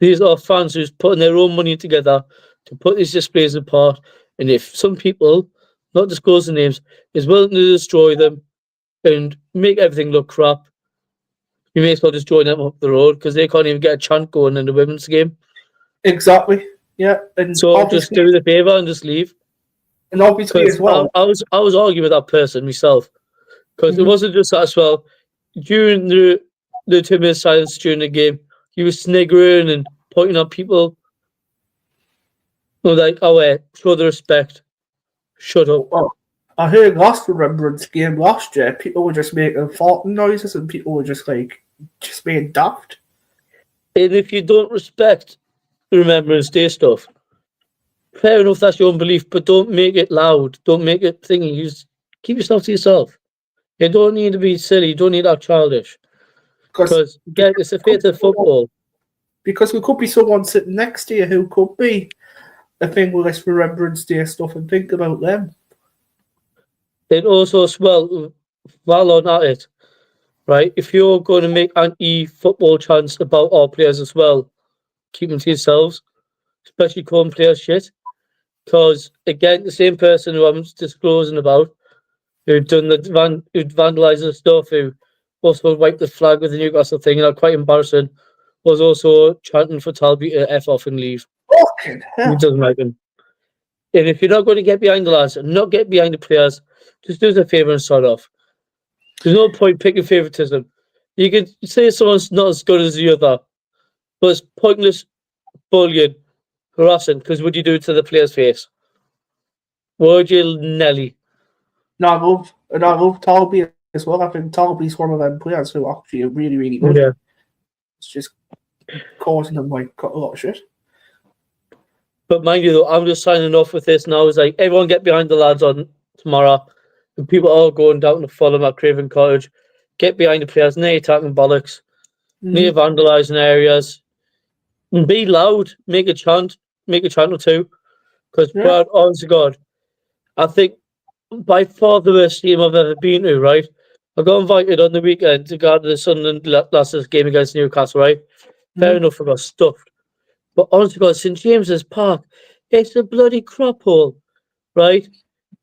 These are fans who's putting their own money together to put these displays apart. And if some people, not disclosing names, is willing to destroy them and make everything look crap, you may as well just join them up the road because they can't even get a chant going in the women's game. Exactly. Yeah, and So just obviously, do the favour and just leave. as Because well. I was arguing with that person myself. Because it Mhm. wasn't just that as well. During the 2 minute silence during the game, he was sniggering and pointing at people. Like, oh, show the respect. Shut up. Well, I heard last Remembrance game last year, people were just making farting noises, and people were just being daft. And if you don't respect the Remembrance Day stuff, fair enough, that's your own belief, but don't make it loud. Don't make it thingy. Keep yourself to yourself. You don't need to be silly. You don't need to act childish. Because Because, again, it's a fate of football. we could be someone sitting next to you who could be a thing with this Remembrance Day stuff, and think about them. And also, as well, while on at it, right, if you're going to make anti-football chants about our players as well, keep them to yourselves, especially calling players shit. Because, again, the same person who I'm disclosing about, who'd vandalised the stuff, who also wiped the flag with the Newcastle thing, and quite embarrassing, was also chanting for Talby to F off and leave. Fucking He hell. doesn't like him. And if you're not going to get behind the lads and not get behind the players, just do us a favour and start off. There's no point picking favouritism. You can say someone's not as good as the other, but it's pointless bullying, harassing, because what do you do to the player's face? Would you, Nelly? No, I love Talby as well. I think Talby's one of them players who actually are really, really good. Yeah. It's just causing them got a lot of shit. But mind you, though, I'm just signing off with this now. It's like everyone get behind the lads on tomorrow. And people are all going down to Fulham at Craven Cottage. Get behind the players. No attacking bollocks. No vandalising areas. And be loud. Make a chant. Make a chant or two. Because, Brad, honest to God, I think by far the worst team I've ever been to, right? I got invited on the weekend to go to the Sunderland last game against Newcastle, right? Fair enough, I got stuffed. But honestly, God, St James's Park, it's a bloody crap hole, right?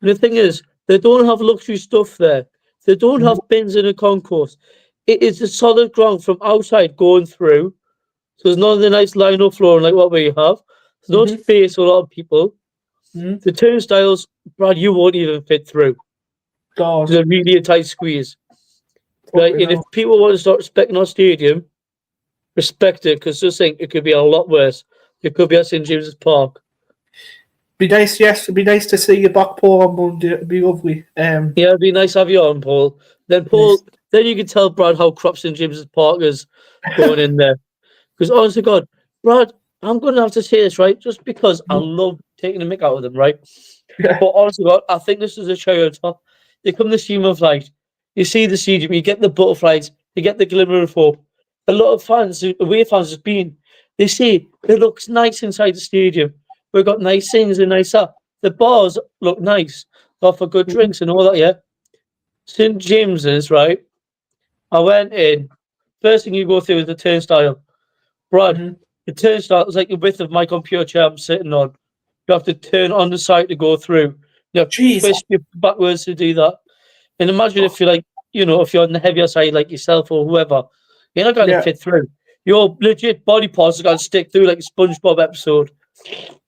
And the thing is, they don't have luxury stuff there. They don't have bins in a concourse. It is a solid ground from outside going through. So there's none of the nice line-up flooring like what we have. There's no space for a lot of people. The turnstiles, Brad, you won't even fit through. God. It's a really tight squeeze. Right? And if people want to start respecting our stadium, respect it, because just think it could be a lot worse. It could be at St James's Park. Be nice, yes. It'd be nice to see you back, Paul, on Monday. It'd be lovely. Yeah, it'd be nice to have you on, Paul. Then, Paul, then you can tell Brad how crap St James's Park is going in there. Because honestly, God, Brad, I'm going to have to say this, right? Just because I love taking the mick out of them, right? But honestly, God, I think this is a cherry on top. They come this stream of light. You see the stadium, you get the butterflies, you get the glimmer of hope. A lot of fans, away fans, has been. They say it looks nice inside the stadium. We've got nice things and nice stuff. The bars look nice. They offer good drinks and all that, yeah? St James's, right? I went in. First thing you go through is the turnstile. Brad, the turnstile is like the width of my computer chair I'm sitting on. You have to turn on the side to go through. You have to twist your backwards to do that. And imagine if you're like, you know, if you're on the heavier side like yourself or whoever, you're not going to fit through. Your legit body parts are going to stick through like a SpongeBob episode.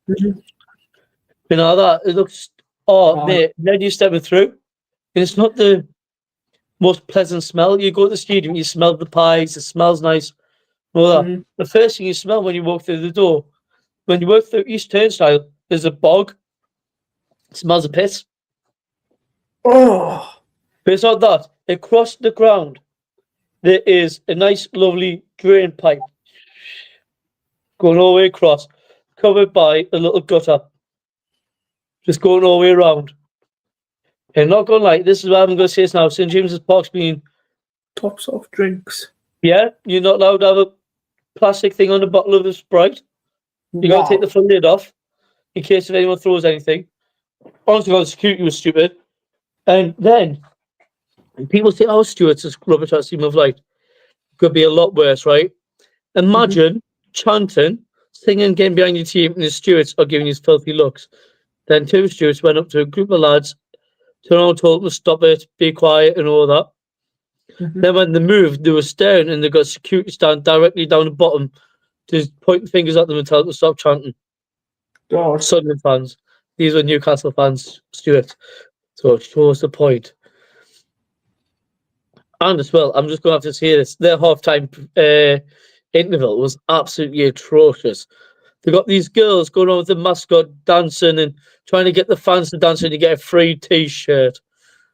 You know that? It looks, mate, then you're stepping through. And it's not the most pleasant smell. You go to the stadium, you smell the pies, it smells nice. All that. The first thing you smell when you walk through the door, when you walk through each turnstile, there's a bog. It smells of piss. Oh. But it's not that. Across the ground, there is a nice, lovely drain pipe going all the way across, covered by a little gutter. Just going all the way around. And not going to lie, this is what I'm going to say this now. St James's Park's been top soft drinks. Yeah, you're not allowed to have a plastic thing on the bottle of the Sprite. You got to take the full lid off in case if anyone throws anything. Honestly, the security was stupid. And then people say, "Oh, Stuart's is rubbish at Steam of Light." Could be a lot worse, right? Imagine chanting, singing, getting behind your team, and the stewards are giving you filthy looks. Then two stewards went up to a group of lads, turned around and told them to stop it, be quiet, and all that. Then when they moved, they were staring and they got security stand directly down the bottom, just pointing fingers at them and telling them to stop chanting. God. Sunderland fans. These were Newcastle fans, Stuart. So it shows the point. And as well, I'm just going to have to say this. Their half-time interval was absolutely atrocious. They got these girls going on with the mascot dancing and trying to get the fans to dance and you get a free T-shirt.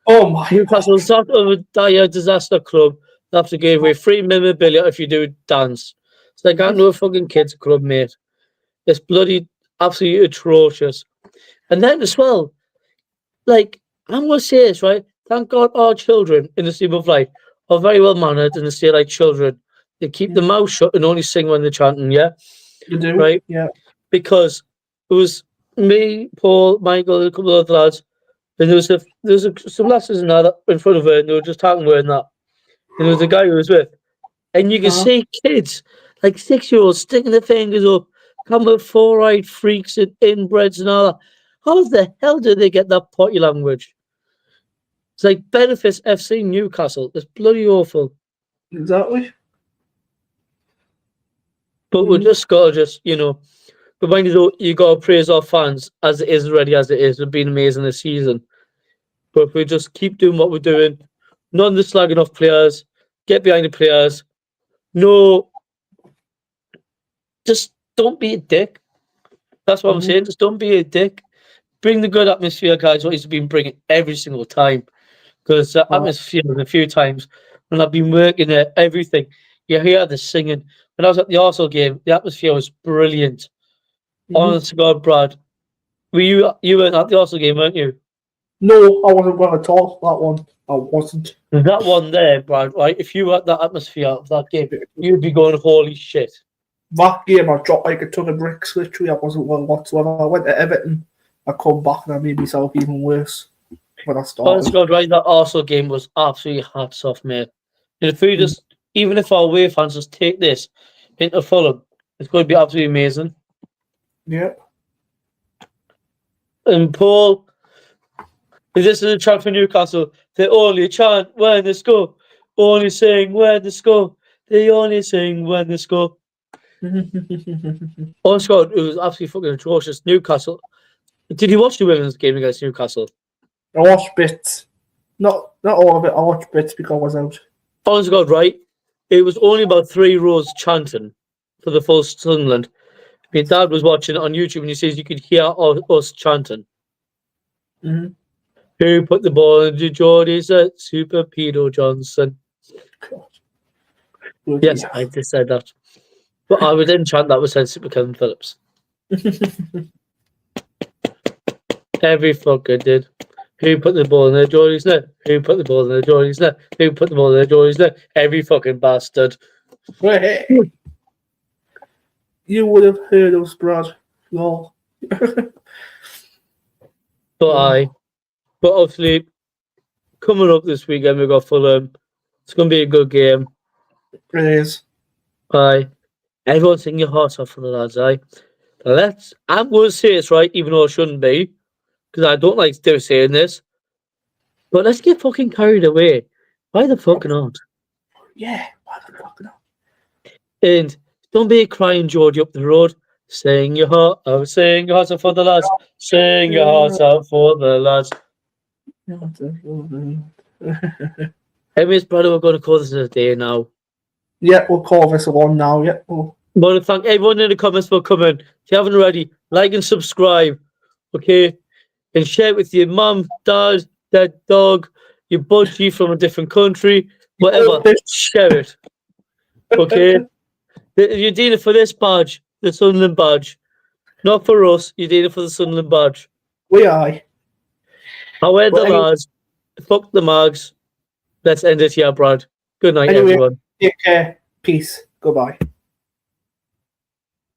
Oh my Newcastle's sort of a dire disaster club. They have to give away free memorabilia if you do a dance. It's like I know a fucking kids club, mate. It's bloody absolutely atrocious. And then as well, like, I'm gonna say this, right? Thank God our children in the Steam of Light are very well mannered and they stay like children. They keep their mouth shut and only sing when they're chanting, yeah? You do? Right? Yeah. Because it was me, Paul, Michael, and a couple of other lads. And there was some lasses in that in front of her, and they were just talking wearing that. And there was a guy who was with, and you can see kids like 6-year-olds sticking their fingers up, come with four-eyed freaks and inbreds and all that. How the hell did they get that potty language? It's like Benefits FC Newcastle. It's bloody awful. Exactly. But we just gotta but mind you though, you gotta praise our fans as it is already as it is. They've been amazing this season. But if we just keep doing what we're doing, none of the slagging off players, get behind the players. No, just don't be a dick. That's what I'm saying. Just don't be a dick. Bring the good atmosphere, guys, what he's been bringing every single time. Because the atmosphere, a few times, when I've been working at everything, you hear the singing. When I was at the Arsenal game, the atmosphere was brilliant. Honest to God, Brad. You weren't at the Arsenal game, weren't you? No, I wasn't well at all. That one, I wasn't. That one there, Brad, right? If you were at that atmosphere of that game, you'd be going, holy shit. That game, I dropped like a ton of bricks. Literally, I wasn't well whatsoever. I went to Everton. I come back and I made myself even worse when I started. Honest to God, right? That Arsenal game was absolutely hats off, mate. And if we just, even if our away fans just take this into Fulham, it's going to be absolutely amazing. Yep. And Paul, if this is a chant for Newcastle, they only chant when they score. Only sing when they score. They only sing when they score. Honest to God, it was absolutely fucking atrocious. Newcastle. Did you watch the women's game against Newcastle? I watched bits. Not all of it. I watched bits because I was out. Honest to God, right? It was only about 3 rows chanting for the full Sunderland. My dad was watching it on YouTube and he says you could hear us chanting. Mm-hmm. Who put the ball into Geordie's Super Pedo Johnson? God. Yes, I just said that. But I would then chant that was said Super Kevin Phillips. Every fucker did. Who put the ball in their Geordie's net? Who put the ball in their Geordie's net? Who put the ball in their Geordie's net? Every fucking bastard. Hey. You would have heard us, Brad. Lol. But obviously, coming up this weekend, we've got Fulham. It's going to be a good game. It is. Aye. Everyone sing your hearts off for the lads, aye. I'm going to say it's right, even though it shouldn't be, because I don't like saying this. But let's get fucking carried away. Why the fuck not? Yeah, why the fuck not? And don't be crying Geordie up the road. Sing your heart out, sing your hearts out for the lads. Sing your hearts out for the lads. Anyways, brother, we're going to call this a day now. Yeah, we'll call this one now. Yeah. Oh. I want to thank everyone in the comments for coming. If you haven't already, like and subscribe. Okay? And share it with your mum, dad, dead dog, your budgie from a different country, whatever. Share it. Okay? You're doing it for this badge, the Sunderland badge. Not for us, you're doing it for the Sunderland badge. We are. I wear the lads. Fuck the mags. Let's end it here, Brad. Good night, everyone. Take care. Peace. Goodbye.